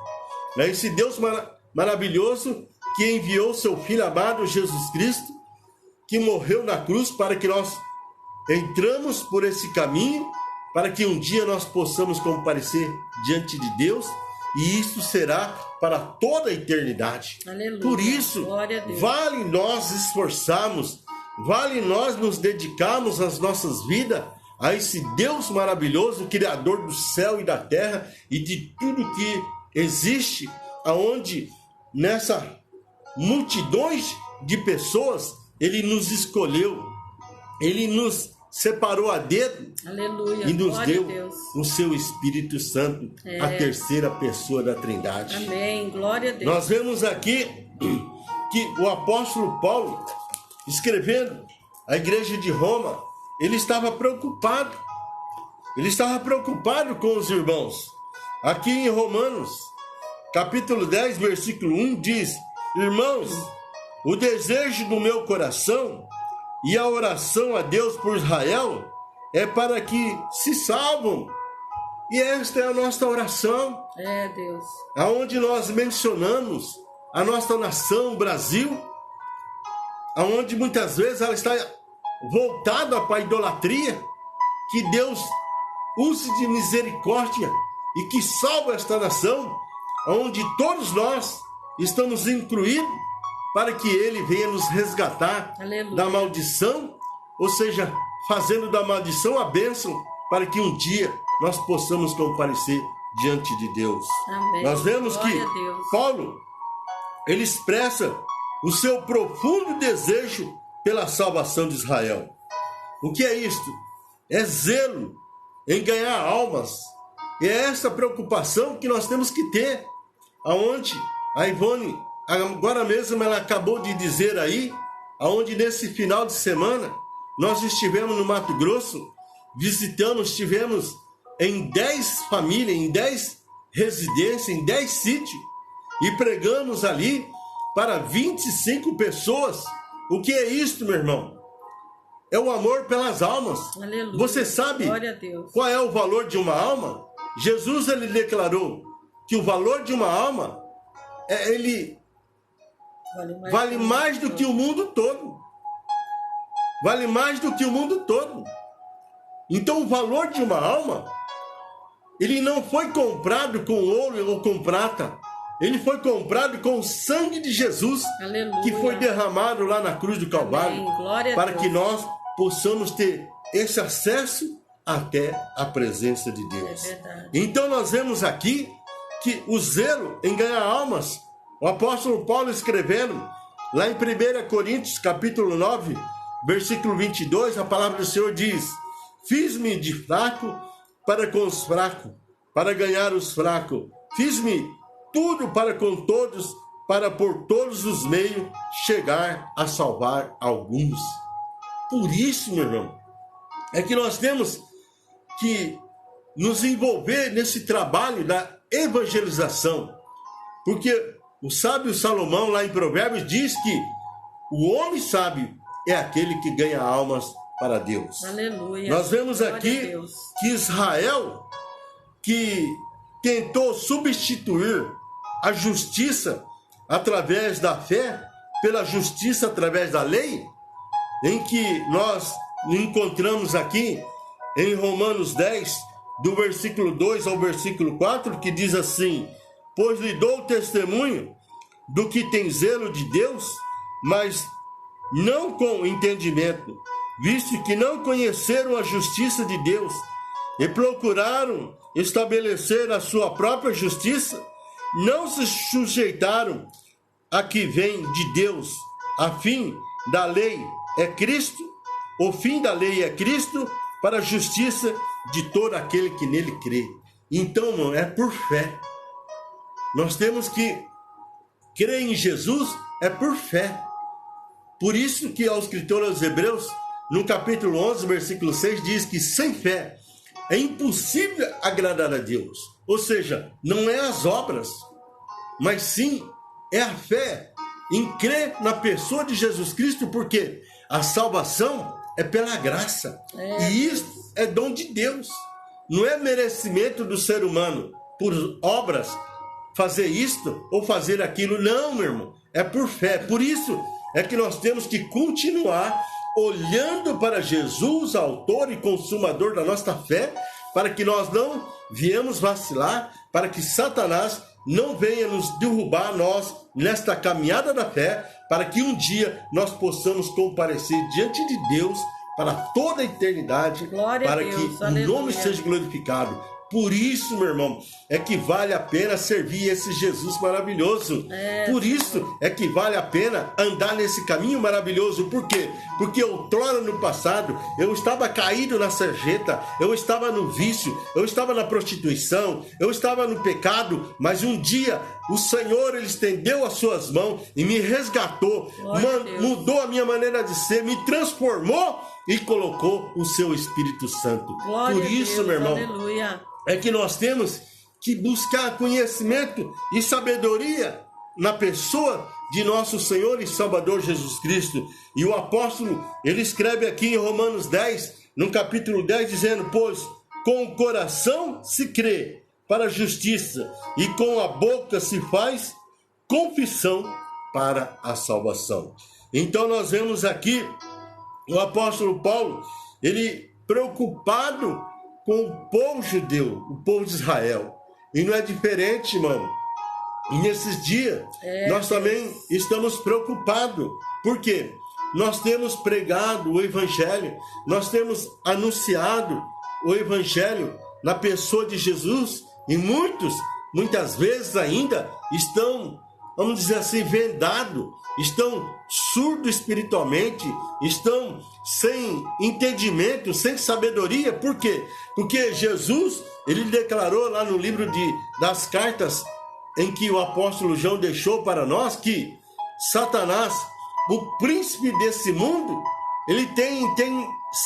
é esse Deus maravilhoso que enviou seu Filho amado Jesus Cristo, que morreu na cruz para que nós entramos por esse caminho, para que um dia nós possamos comparecer diante de Deus, e isso será para toda a eternidade. Aleluia. Por isso, vale nós esforçarmos, vale nós nos dedicarmos as nossas vidas a esse Deus maravilhoso, Criador do céu e da terra e de tudo que existe, aonde nessa multidões de pessoas Ele nos escolheu, Ele nos separou a dedo. Aleluia. E nos deu o seu Espírito Santo, a terceira pessoa da Trindade. Amém. Glória a Deus. Nós vemos aqui que o apóstolo Paulo, escrevendo à igreja de Roma, ele estava preocupado. Ele estava preocupado com os irmãos. Aqui em Romanos, capítulo 10, versículo 1, diz: irmãos, o desejo do meu coração e a oração a Deus por Israel é para que se salvam. E esta é a nossa oração. Deus. Aonde nós mencionamos a nossa nação, o Brasil, aonde muitas vezes ela está voltada para a idolatria, que Deus use de misericórdia e que salve esta nação, onde todos nós estamos incluídos, para que Ele venha nos resgatar da maldição, ou seja, fazendo da maldição a bênção, para que um dia nós possamos comparecer diante de Deus. Amém. Nós vemos que Paulo, ele expressa o seu profundo desejo pela salvação de Israel. O que é isto? É zelo em ganhar almas. E é essa preocupação que nós temos que ter, aonde a Ivone, agora mesmo ela acabou de dizer aí, aonde nesse final de semana nós estivemos no Mato Grosso, estivemos em 10 famílias, em 10 residências, em 10 sítios, e pregamos ali para 25 pessoas. O que é isto, meu irmão? É o amor pelas almas. Aleluia. Você sabe qual é o valor de uma alma? Jesus, ele declarou que o valor de uma alma vale mais do que o mundo todo. Vale mais do que o mundo todo. Então o valor de uma alma, ele não foi comprado com ouro ou com prata. Ele foi comprado com o sangue de Jesus. Aleluia. Que foi derramado lá na cruz do Calvário, para que nós possamos ter esse acesso até a presença de Deus. Então nós vemos aqui que o zelo em ganhar almas, o apóstolo Paulo escrevendo lá em 1 Coríntios capítulo 9, versículo 22, a palavra do Senhor diz: fiz-me de fraco para com os fracos, para ganhar os fracos. Fiz-me tudo para com todos, para por todos os meios chegar a salvar alguns. Por isso, meu irmão, é que nós temos que nos envolver nesse trabalho da evangelização. Porque o sábio Salomão, lá em Provérbios, diz que o homem sábio é aquele que ganha almas para Deus. Aleluia. Nós vemos aqui que Israel, que tentou substituir a justiça através da fé pela justiça através da lei, em que nós encontramos aqui em Romanos 10, do versículo 2 ao versículo 4, que diz assim: pois lhe dou testemunho do que tem zelo de Deus, mas não com entendimento, visto que não conheceram a justiça de Deus e procuraram estabelecer a sua própria justiça, não se sujeitaram a que vem de Deus. A fim da lei é Cristo, o fim da lei é Cristo para a justiça de todo aquele que nele crê. Então, irmão, é por fé. Nós temos que crer em Jesus, é por fé. Por isso que ao escritor aos Hebreus, no capítulo 11, versículo 6, diz que sem fé é impossível agradar a Deus. Ou seja, não é as obras, mas sim é a fé em crer na pessoa de Jesus Cristo, porque a salvação é pela graça. E isso é dom de Deus. Não é merecimento do ser humano por obras fazer isto ou fazer aquilo. Não, meu irmão. É por fé. Por isso é que nós temos que continuar olhando para Jesus, autor e consumador da nossa fé, para que nós não viemos vacilar, para que Satanás não venha nos derrubar nós nesta caminhada da fé, para que um dia nós possamos comparecer diante de Deus para toda a eternidade, glória para a Deus, que o nome seja glorificado. Por isso, meu irmão, é que vale a pena servir esse Jesus maravilhoso. Por isso é que vale a pena andar nesse caminho maravilhoso. Por quê? Porque outrora no passado eu estava caído na sarjeta, eu estava no vício, eu estava na prostituição, eu estava no pecado, mas um dia o Senhor, Ele estendeu as suas mãos e me resgatou, mudou a minha maneira de ser, me transformou e colocou o seu Espírito Santo. Glória por isso, a Deus, meu irmão, aleluia. É que nós temos que buscar conhecimento e sabedoria na pessoa de nosso Senhor e Salvador Jesus Cristo. E o apóstolo, ele escreve aqui em Romanos 10, no capítulo 10, dizendo: pois com o coração se crê para a justiça e com a boca se faz confissão para a salvação. Então nós vemos aqui o apóstolo Paulo, ele preocupado com o povo judeu, o povo de Israel. E não é diferente, irmão. E nesses dias, nós também estamos preocupados. Por quê? Nós temos pregado o Evangelho, nós temos anunciado o Evangelho na pessoa de Jesus, e muitas vezes ainda estão, vamos dizer assim, vendados, estão surdos espiritualmente, estão sem entendimento, sem sabedoria. Por quê? Porque Jesus, ele declarou lá no livro das cartas, em que o apóstolo João deixou para nós, que Satanás, o príncipe desse mundo, ele tem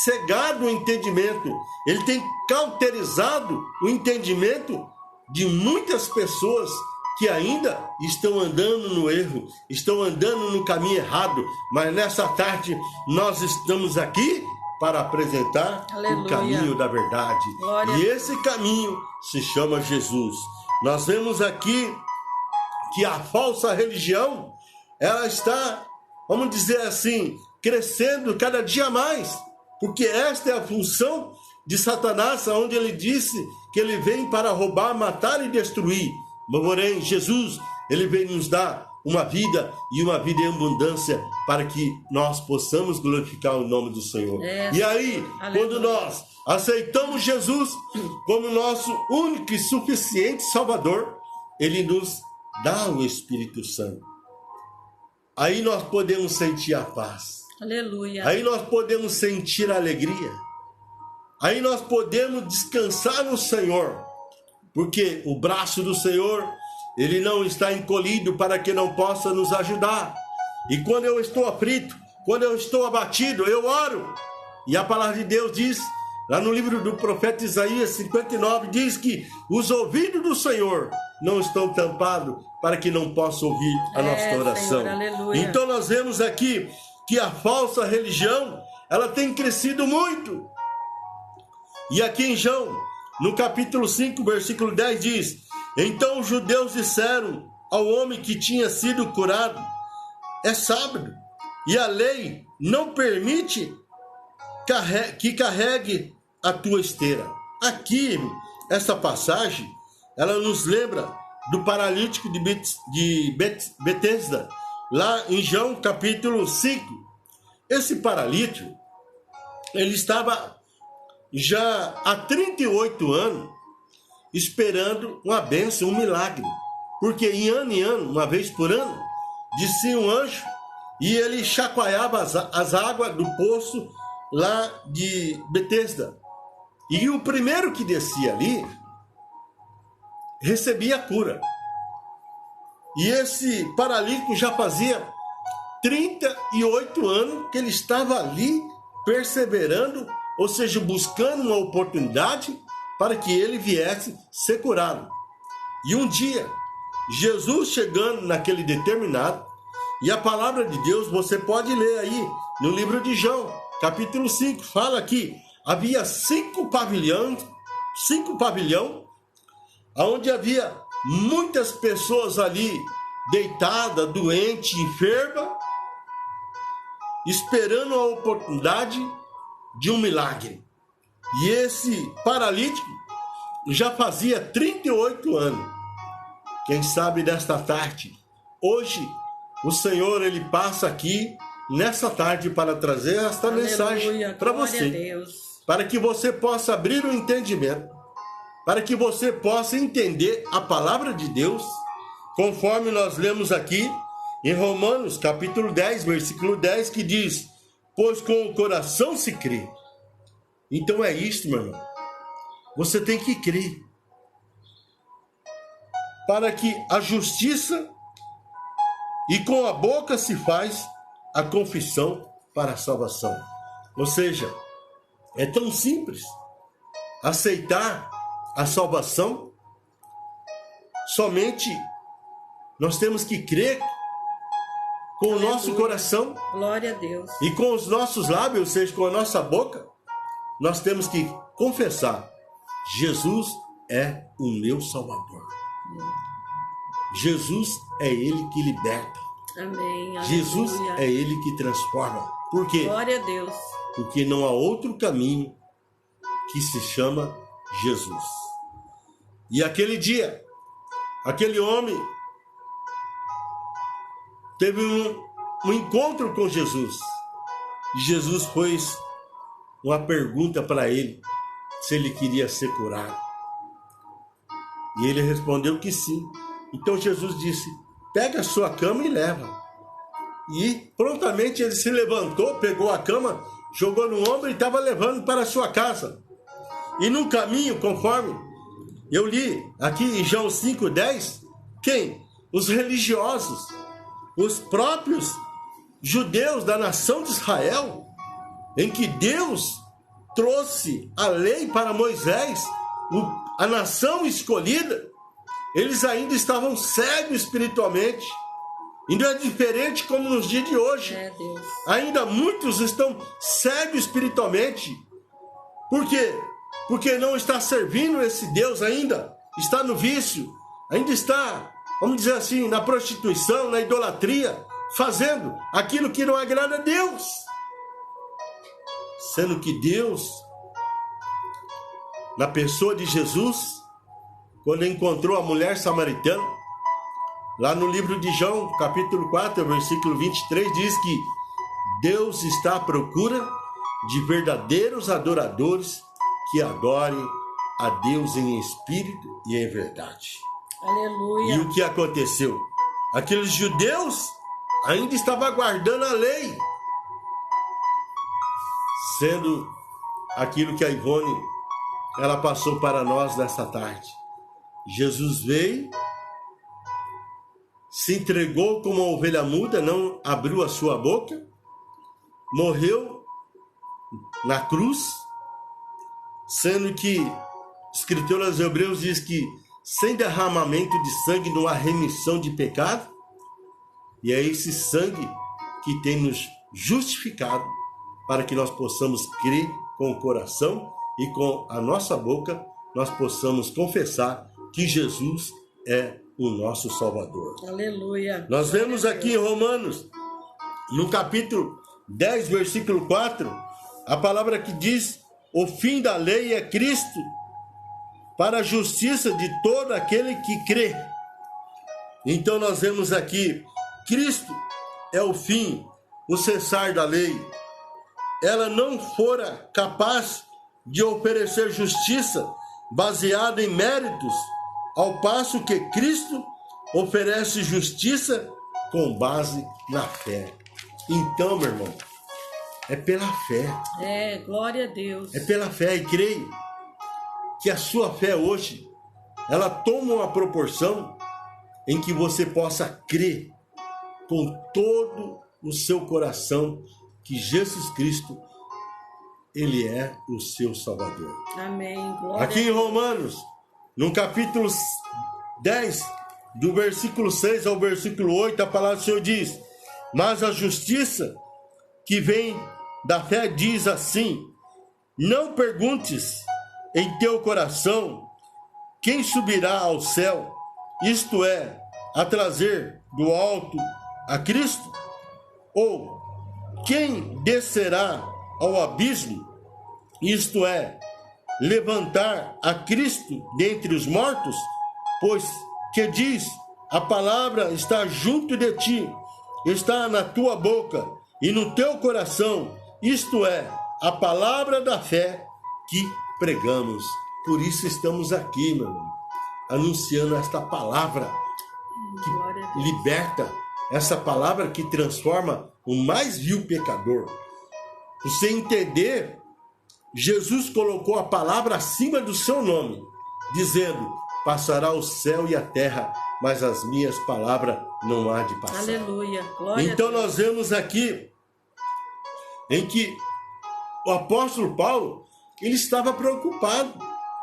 cegado o entendimento, ele tem cauterizado o entendimento de muitas pessoas que ainda estão andando no erro, estão andando no caminho errado. Mas nessa tarde nós estamos aqui para apresentar o caminho da verdade. Glória. E esse caminho se chama Jesus. Nós vemos aqui que a falsa religião, ela está, vamos dizer assim, crescendo cada dia mais, porque esta é a função de Satanás, onde ele disse que ele vem para roubar, matar e destruir. Porém, Jesus, ele veio nos dar uma vida e uma vida em abundância, para que nós possamos glorificar o nome do Senhor. E aí, quando nós aceitamos Jesus como nosso único e suficiente Salvador, ele nos dá o Espírito Santo. Aí nós podemos sentir a paz. Aleluia. Aí nós podemos sentir a alegria. Aí nós podemos descansar no Senhor. Porque o braço do Senhor, ele não está encolhido para que não possa nos ajudar. E quando eu estou aflito, quando eu estou abatido, eu oro. E a palavra de Deus diz, lá no livro do profeta Isaías 59, diz que os ouvidos do Senhor não estão tampados para que não possa ouvir a nossa oração. Senhor, aleluia. Então nós vemos aqui que a falsa religião, ela tem crescido muito. E aqui em João, no capítulo 5, versículo 10 diz: então os judeus disseram ao homem que tinha sido curado: é sábado, e a lei não permite que carregue a tua esteira. Aqui, essa passagem, ela nos lembra do paralítico de Betesda, lá em João capítulo 5. Esse paralítico, ele estava já há 38 anos esperando uma bênção, um milagre. Porque em ano, uma vez por ano, descia um anjo e ele chacoalhava as águas do poço lá de Betesda. E o primeiro que descia ali recebia a cura. E esse paralítico já fazia 38 anos que ele estava ali perseverando, ou seja, buscando uma oportunidade para que ele viesse ser curado. E um dia, Jesus chegando naquele determinado, E a palavra de Deus você pode ler aí no livro de João, capítulo 5. Fala que havia 5 pavilhões, onde havia muitas pessoas ali deitadas, doentes, enfermas, esperando a oportunidade de um milagre. E esse paralítico já fazia 38 anos. Quem sabe desta tarde, hoje, o Senhor, Ele passa aqui nessa tarde para trazer esta mensagem para você. Para que você possa abrir o entendimento. Para que você possa entender a palavra de Deus, conforme nós lemos aqui em Romanos, capítulo 10, versículo 10, que diz: pois com o coração se crê. Então é isto, meu irmão. Você tem que crer. Para que a justiça e com a boca se faz a confissão para a salvação. Ou seja, é tão simples aceitar a salvação. Somente nós temos que crer com o nosso coração. Glória a Deus. E com os nossos lábios, ou seja, com a nossa boca, nós temos que confessar: Jesus é o meu Salvador. Jesus é Ele que liberta. Amém. Jesus é Ele que transforma. Por quê? Glória a Deus. Porque não há outro caminho que se chama Jesus. E aquele dia, aquele homem teve um encontro com Jesus. E Jesus fez uma pergunta para ele, se ele queria ser curado. E ele respondeu que sim. Então Jesus disse: pega a sua cama e leva. E prontamente ele se levantou, pegou a cama, jogou no ombro e estava levando para a sua casa. E no caminho, conforme eu li aqui em João 5,10, quem? Os religiosos, os próprios judeus da nação de Israel, em que Deus trouxe a lei para Moisés, a nação escolhida, eles ainda estavam cegos espiritualmente. E não é diferente como nos dias de hoje. Deus. Ainda muitos estão cegos espiritualmente. Por quê? Porque não está servindo esse Deus ainda. Está no vício. Ainda está, vamos dizer assim, na prostituição, na idolatria, fazendo aquilo que não agrada a Deus. Sendo que Deus, na pessoa de Jesus, quando encontrou a mulher samaritana, lá no livro de João, capítulo 4, versículo 23, diz que Deus está à procura de verdadeiros adoradores que adorem a Deus em espírito e em verdade. Aleluia. E o que aconteceu? Aqueles judeus ainda estavam aguardando a lei, sendo aquilo que a Ivone ela passou para nós nessa tarde. Jesus veio, se entregou como uma ovelha muda, não abriu a sua boca, morreu na cruz, sendo que o escritor aos Hebreus diz que sem derramamento de sangue não há remissão de pecado, e é esse sangue que tem nos justificado para que nós possamos crer com o coração e com a nossa boca nós possamos confessar que Jesus é o nosso Salvador. Aleluia. Nós vemos aqui em Romanos, no capítulo 10, versículo 4, a palavra que diz: o fim da lei é Cristo, para a justiça de todo aquele que crê. Então nós vemos aqui, Cristo é o fim, o cessar da lei. Ela não fora capaz de oferecer justiça baseada em méritos, ao passo que Cristo oferece justiça com base na fé. Então, meu irmão, é pela fé. Glória a Deus. É pela fé, e creio que a sua fé hoje, ela toma uma proporção em que você possa crer com todo o seu coração que Jesus Cristo, Ele é o seu Salvador. Amém. Glória Aqui em Romanos, no capítulo 10, do versículo 6 ao versículo 8, a palavra do Senhor diz: Mas a justiça que vem da fé diz assim: não perguntes em teu coração quem subirá ao céu, isto é, a trazer do alto a Cristo, ou quem descerá ao abismo, isto é, levantar a Cristo dentre os mortos, pois que diz, a palavra está junto de ti, está na tua boca e no teu coração, isto é, a palavra da fé que pregamos. Por isso estamos aqui, meu irmão, anunciando esta palavra que liberta, essa palavra que transforma o mais vil pecador. Você entender, Jesus colocou a palavra acima do seu nome, dizendo: passará o céu e a terra, mas as minhas palavras não há de passar. Aleluia. Glória então a Deus. nós vemos aqui em que o apóstolo Paulo, ele estava preocupado,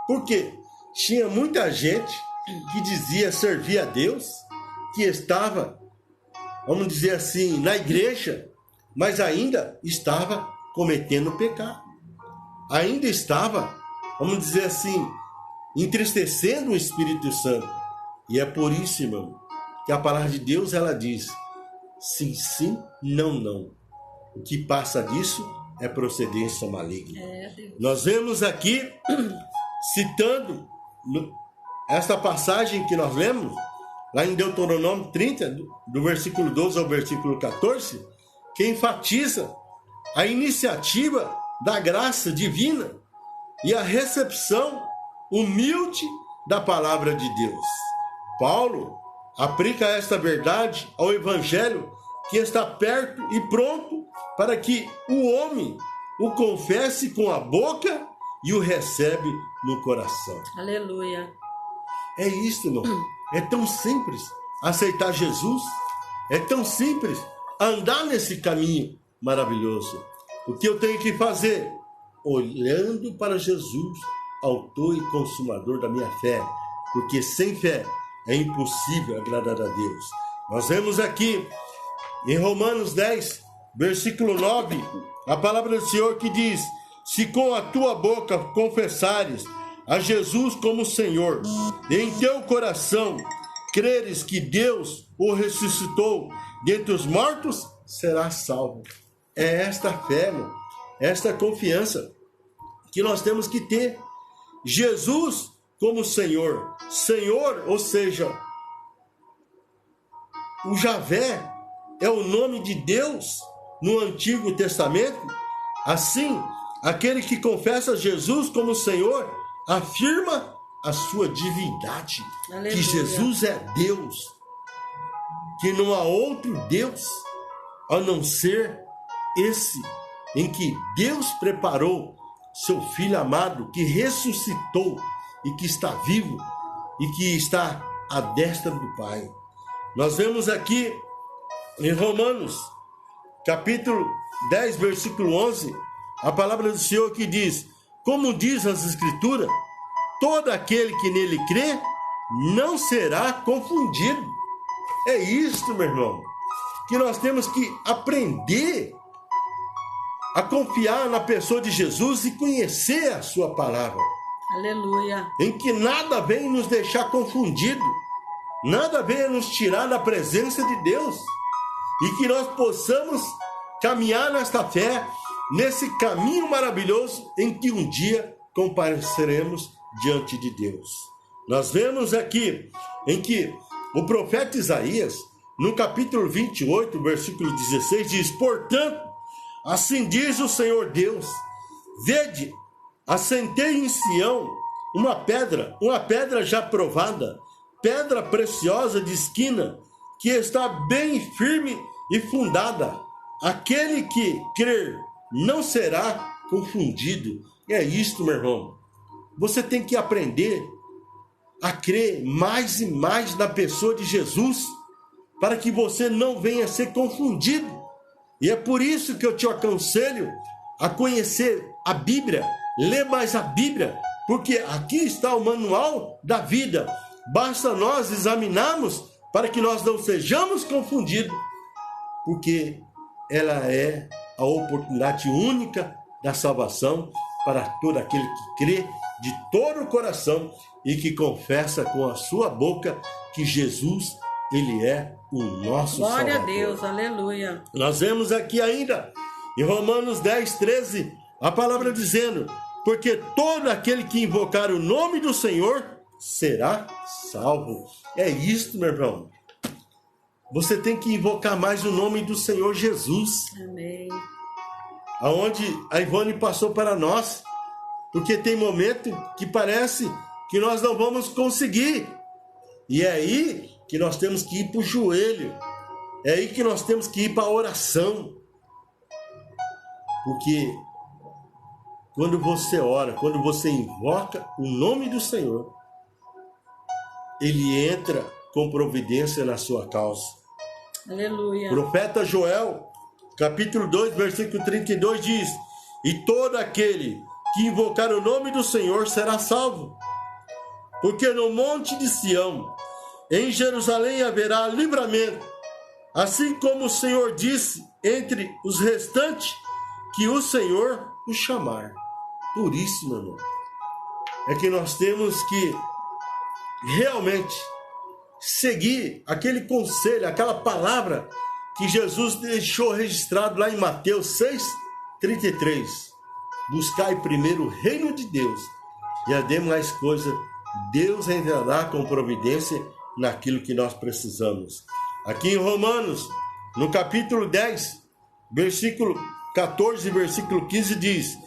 porque tinha muita gente que dizia servir a Deus, que estava, vamos dizer assim, na igreja, mas ainda estava cometendo pecado. Ainda estava, vamos dizer assim, entristecendo o Espírito Santo. E é por isso, irmão, que a palavra de Deus, ela diz: sim, sim, não, não. O que passa disso é procedência maligna. Nós vemos aqui, citando esta passagem que nós lemos, lá em Deuteronômio 30, do versículo 12 ao versículo 14, que enfatiza a iniciativa da graça divina e a recepção humilde da palavra de Deus. Paulo aplica esta verdade ao evangelho que está perto e pronto para que o homem o confesse com a boca e o recebe no coração. Aleluia. É isso, irmão. É tão simples aceitar Jesus. É tão simples andar nesse caminho maravilhoso. O que eu tenho que fazer? Olhando para Jesus, autor e consumador da minha fé. Porque sem fé é impossível agradar a Deus. Nós vemos aqui em Romanos 10, versículo 9, a palavra do Senhor que diz: se com a tua boca confessares a Jesus como Senhor, e em teu coração creres que Deus o ressuscitou dentre os mortos, serás salvo. É esta fé, irmão, esta confiança que nós temos que ter. Jesus como Senhor. Senhor, ou seja, o Javé é o nome de Deus no Antigo Testamento. Assim, aquele que confessa Jesus como Senhor afirma a sua divindade. Aleluia. Que Jesus é Deus, que não há outro Deus a não ser esse em que Deus preparou seu Filho amado, que ressuscitou e que está vivo e que está à destra do Pai. Nós vemos aqui em Romanos, capítulo 10, versículo 11, a palavra do Senhor que diz: como diz as Escrituras, todo aquele que nele crê não será confundido. É isto, meu irmão, que nós temos que aprender a confiar na pessoa de Jesus e conhecer a sua palavra. Aleluia. Em que nada vem nos deixar confundido, nada vem nos tirar da presença de Deus, e que nós possamos caminhar nesta fé, nesse caminho maravilhoso em que um dia compareceremos diante de Deus. Nós vemos aqui em que o profeta Isaías, no capítulo 28, versículo 16, diz: portanto, assim diz o Senhor Deus, vede, assentei em Sião uma pedra já provada, pedra preciosa de esquina, que está bem firme e fundada. Aquele que crer não será confundido. É isto, meu irmão. Você tem que aprender a crer mais e mais na pessoa de Jesus, para que você não venha a ser confundido. E é por isso que eu te aconselho a conhecer a Bíblia, ler mais a Bíblia, porque aqui está o manual da vida. Basta nós examinarmos para que nós não sejamos confundidos. porque ela é a oportunidade única da salvação para todo aquele que crê de todo o coração e que confessa com a sua boca que Jesus, ele é o nosso Salvador. Glória a Deus, aleluia. Nós vemos aqui ainda, em Romanos 10, 13, a palavra dizendo: porque todo aquele que invocar o nome do Senhor será salvo. É isto, meu irmão. Você tem que invocar mais o nome do Senhor Jesus. Amém. Aonde a Ivone passou para nós, porque tem momento que parece que nós não vamos conseguir. E é aí que nós temos que ir para o joelho. É aí que nós temos que ir para a oração. Porque quando você ora, quando você invoca o nome do Senhor, ele entra com providência na sua causa. Aleluia. Profeta Joel, capítulo 2, versículo 32 diz: e todo aquele que invocar o nome do Senhor será salvo. Porque no monte de Sião, em Jerusalém haverá livramento, assim como o Senhor disse entre os restantes, que o Senhor o chamar. Por isso, meu irmão, é que nós temos que realmente seguir aquele conselho, aquela palavra que Jesus deixou registrado lá em Mateus 6:33. Buscai primeiro o reino de Deus e as demais coisas Deus entrará com providência naquilo que nós precisamos. Aqui em Romanos, no capítulo 10, versículo 14 e versículo 15 diz: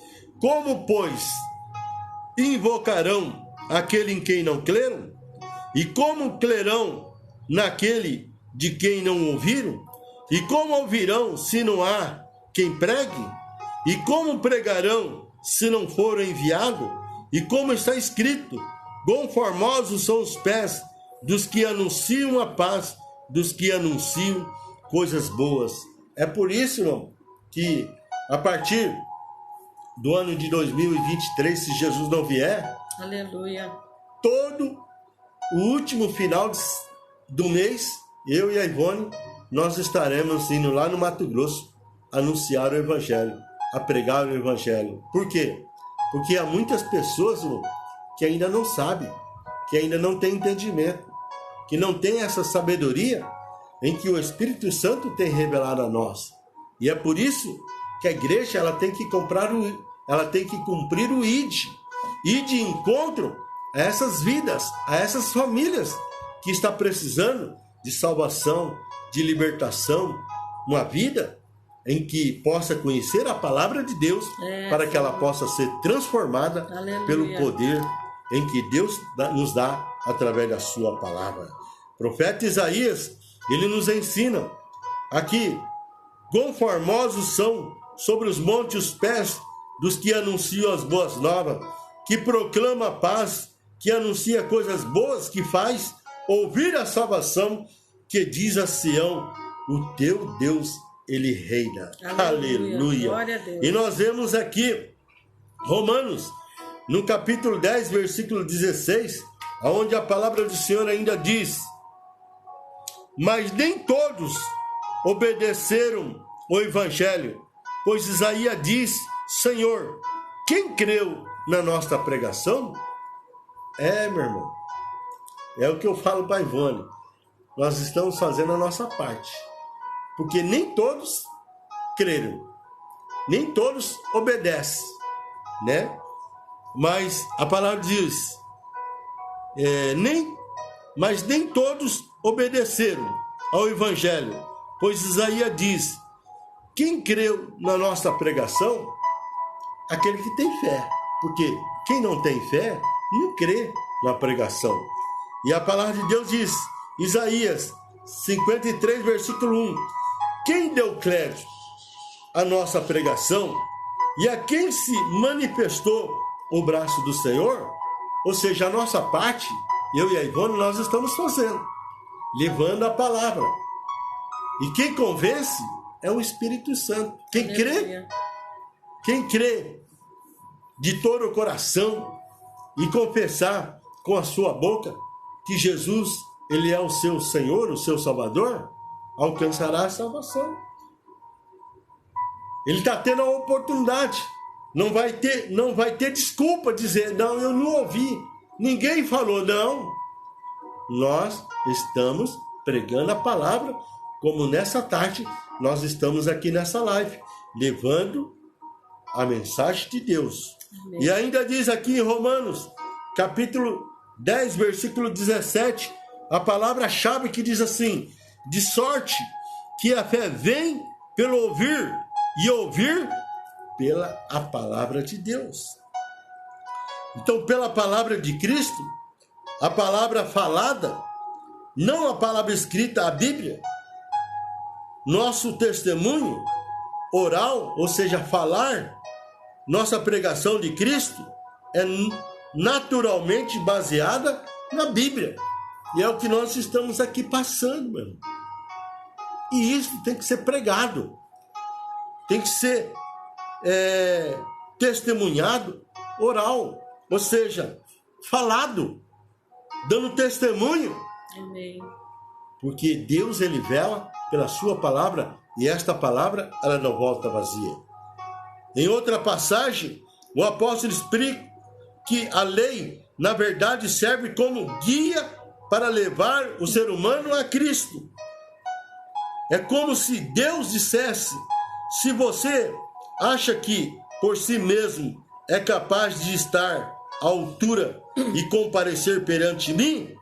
como, pois, invocarão aquele em quem não creram? E como crerão naquele de quem não ouviram? E como ouvirão se não há quem pregue? E como pregarão se não for enviado? E como está escrito: quão formosos são os pés dos que anunciam a paz, dos que anunciam coisas boas. É por isso, irmão, que a partir do ano de 2023, se Jesus não vier, aleluia, todo o último final do mês, eu e a Ivone, nós estaremos indo lá no Mato Grosso anunciar o Evangelho, a pregar o Evangelho. Por quê? Porque há muitas pessoas, irmão, que ainda não sabem, que ainda não têm entendimento, que não têm essa sabedoria em que o Espírito Santo tem revelado a nós. E é por isso que a igreja ela tem que cumprir o ID de encontro a essas vidas, a essas famílias que está precisando de salvação, de libertação, uma vida em que possa conhecer a palavra de Deus, para que ela possa ser transformada, aleluia, pelo poder em que Deus nos dá através da sua palavra. O profeta Isaías, ele nos ensina aqui: quão formosos são sobre os montes os pés dos que anunciam as boas novas, que proclama a paz, que anuncia coisas boas, que faz ouvir a salvação, que diz a Sião: o teu Deus, ele reina. Aleluia. Glória a Deus. E nós vemos aqui Romanos, no capítulo 10, versículo 16, onde a palavra do Senhor ainda diz: mas nem todos obedeceram o Evangelho, pois Isaías diz: Senhor, quem creu na nossa pregação? Meu irmão, é o que eu falo para a Ivone. Nós estamos fazendo a nossa parte, porque nem todos creram, nem todos obedecem, né? Mas a palavra diz: mas nem todos obedeceram ao Evangelho, pois Isaías diz: quem creu na nossa pregação? Aquele que tem fé, porque quem não tem fé não crê na pregação. E a palavra de Deus diz, Isaías 53, versículo 1: quem deu crédito à nossa pregação e a quem se manifestou o braço do Senhor? Ou seja, a nossa parte, eu e a Ivone, nós estamos fazendo, levando a palavra. E quem convence é o Espírito Santo. Quem crê de todo o coração e confessar com a sua boca que Jesus, ele é o seu Senhor, o seu Salvador, alcançará a salvação. Ele está tendo a oportunidade. Não vai ter desculpa dizer, não, eu não ouvi. Ninguém falou, não. Nós estamos pregando a palavra, como nessa tarde nós estamos aqui nessa live, levando a mensagem de Deus. Amém. E ainda diz aqui em Romanos, capítulo 10, versículo 17, a palavra-chave que diz assim: de sorte que a fé vem pelo ouvir, e ouvir pela a palavra de Deus. Então, pela palavra de Cristo, a palavra falada, não a palavra escrita, a Bíblia, nosso testemunho oral, ou seja, falar, nossa pregação de Cristo é naturalmente baseada na Bíblia. E é o que nós estamos aqui passando, mano. E isso tem que ser pregado. Tem que ser testemunhado oral, ou seja, falado, dando testemunho. Amém. Porque Deus, ele vela pela sua palavra, e esta palavra, ela não volta vazia. Em outra passagem, o apóstolo explica que a lei, na verdade, serve como guia para levar o ser humano a Cristo. É como se Deus dissesse: se você acha que por si mesmo é capaz de estar à altura e comparecer perante mim,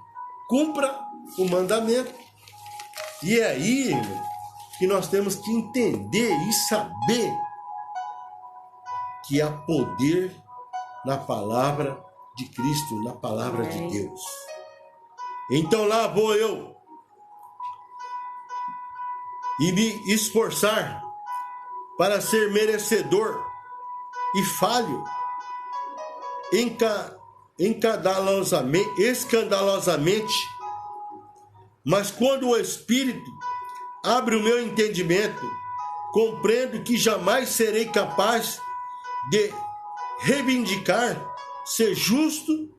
cumpra o mandamento. E é aí, irmão, que nós temos que entender e saber que há poder na palavra de Cristo, na palavra de Deus. Então lá vou eu e me esforçar para ser merecedor e falho escandalosamente, mas quando o Espírito abre o meu entendimento, compreendo que jamais serei capaz de reivindicar ser justo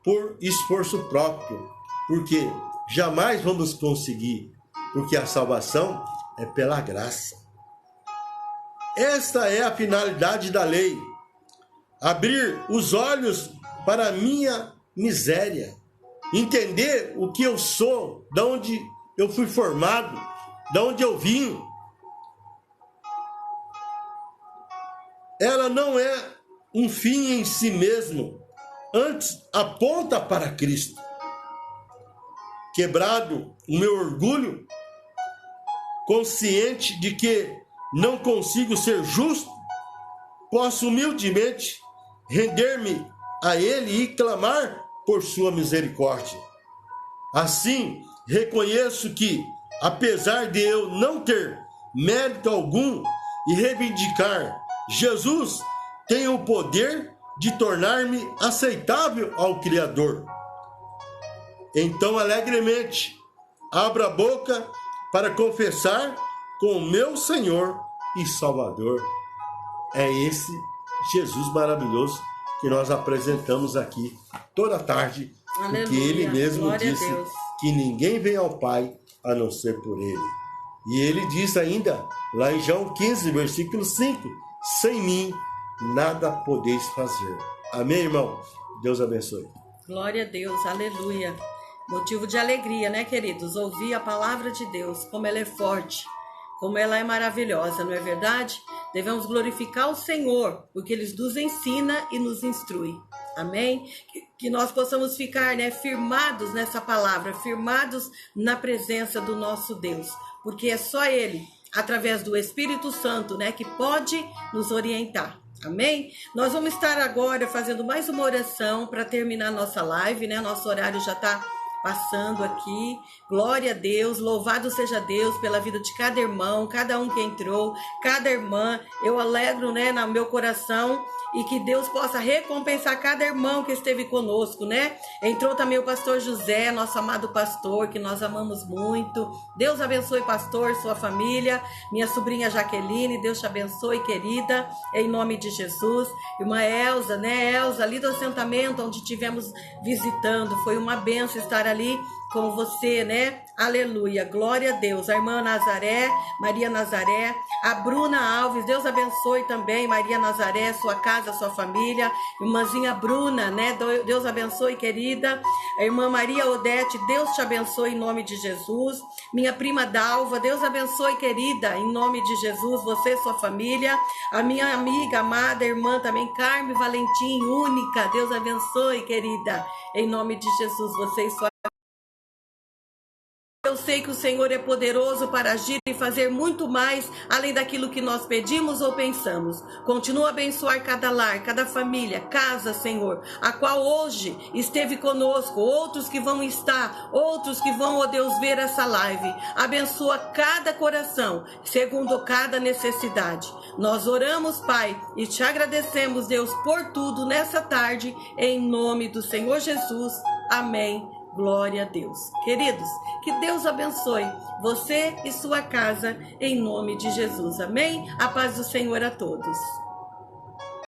por esforço próprio, porque jamais vamos conseguir, porque a salvação é pela graça. Esta é a finalidade da lei: abrir os olhos para a minha miséria, entender o que eu sou, de onde eu fui formado, de onde eu vim. Ela não é um fim em si mesmo, antes aponta para Cristo. Quebrado o meu orgulho, consciente de que não consigo ser justo, posso humildemente render-me a Ele e clamar por sua misericórdia. Assim, reconheço que, apesar de eu não ter mérito algum e reivindicar, Jesus tem o poder de tornar-me aceitável ao Criador. Então, alegremente, abro a boca para confessar com o meu Senhor e Salvador. É esse Jesus maravilhoso que nós apresentamos aqui toda tarde, Aleluia. Porque Ele mesmo Glória disse que ninguém vem ao Pai a não ser por Ele. E Ele diz ainda, lá em João 15, versículo 5, sem mim nada podeis fazer. Amém, irmão? Deus abençoe. Glória a Deus, aleluia. Motivo de alegria, né, queridos? Ouvir a palavra de Deus, como ela é forte, como ela é maravilhosa, não é verdade? Devemos glorificar o Senhor, porque Ele nos ensina e nos instrui. Amém? Que nós possamos ficar, né, firmados nessa palavra, firmados na presença do nosso Deus, porque é só Ele, através do Espírito Santo, né, que pode nos orientar. Amém? Nós vamos estar agora fazendo mais uma oração para terminar nossa live, né? Nosso horário já está passando aqui. Glória a Deus, louvado seja Deus pela vida de cada irmão, cada um que entrou, cada irmã. Eu alegro, né, no meu coração, e que Deus possa recompensar cada irmão que esteve conosco, né? Entrou também o pastor José, nosso amado pastor, que nós amamos muito. Deus abençoe, pastor, sua família, minha sobrinha Jaqueline, Deus te abençoe, querida, em nome de Jesus. Irmã Elza, né? Elza, ali do assentamento onde tivemos visitando, foi uma bênção estar ali com você, né? Aleluia, glória a Deus. A irmã Nazaré, Maria Nazaré, a Bruna Alves, Deus abençoe também, Maria Nazaré, sua casa, sua família. Irmãzinha Bruna, né? Deus abençoe, querida. A irmã Maria Odete, Deus te abençoe em nome de Jesus. Minha prima Dalva, Deus abençoe, querida, em nome de Jesus, você e sua família. A minha amiga, amada irmã também, Carme Valentim, única, Deus abençoe, querida, em nome de Jesus, você e sua. Eu sei que o Senhor é poderoso para agir e fazer muito mais além daquilo que nós pedimos ou pensamos. Continua a abençoar cada lar, cada família, casa, Senhor, a qual hoje esteve conosco, outros que vão estar, outros que vão, ó Deus, ver essa live. Abençoa cada coração, segundo cada necessidade. Nós oramos, Pai, e te agradecemos, Deus, por tudo nessa tarde, em nome do Senhor Jesus. Amém. Glória a Deus. Queridos, que Deus abençoe você e sua casa, em nome de Jesus. Amém? A paz do Senhor a todos.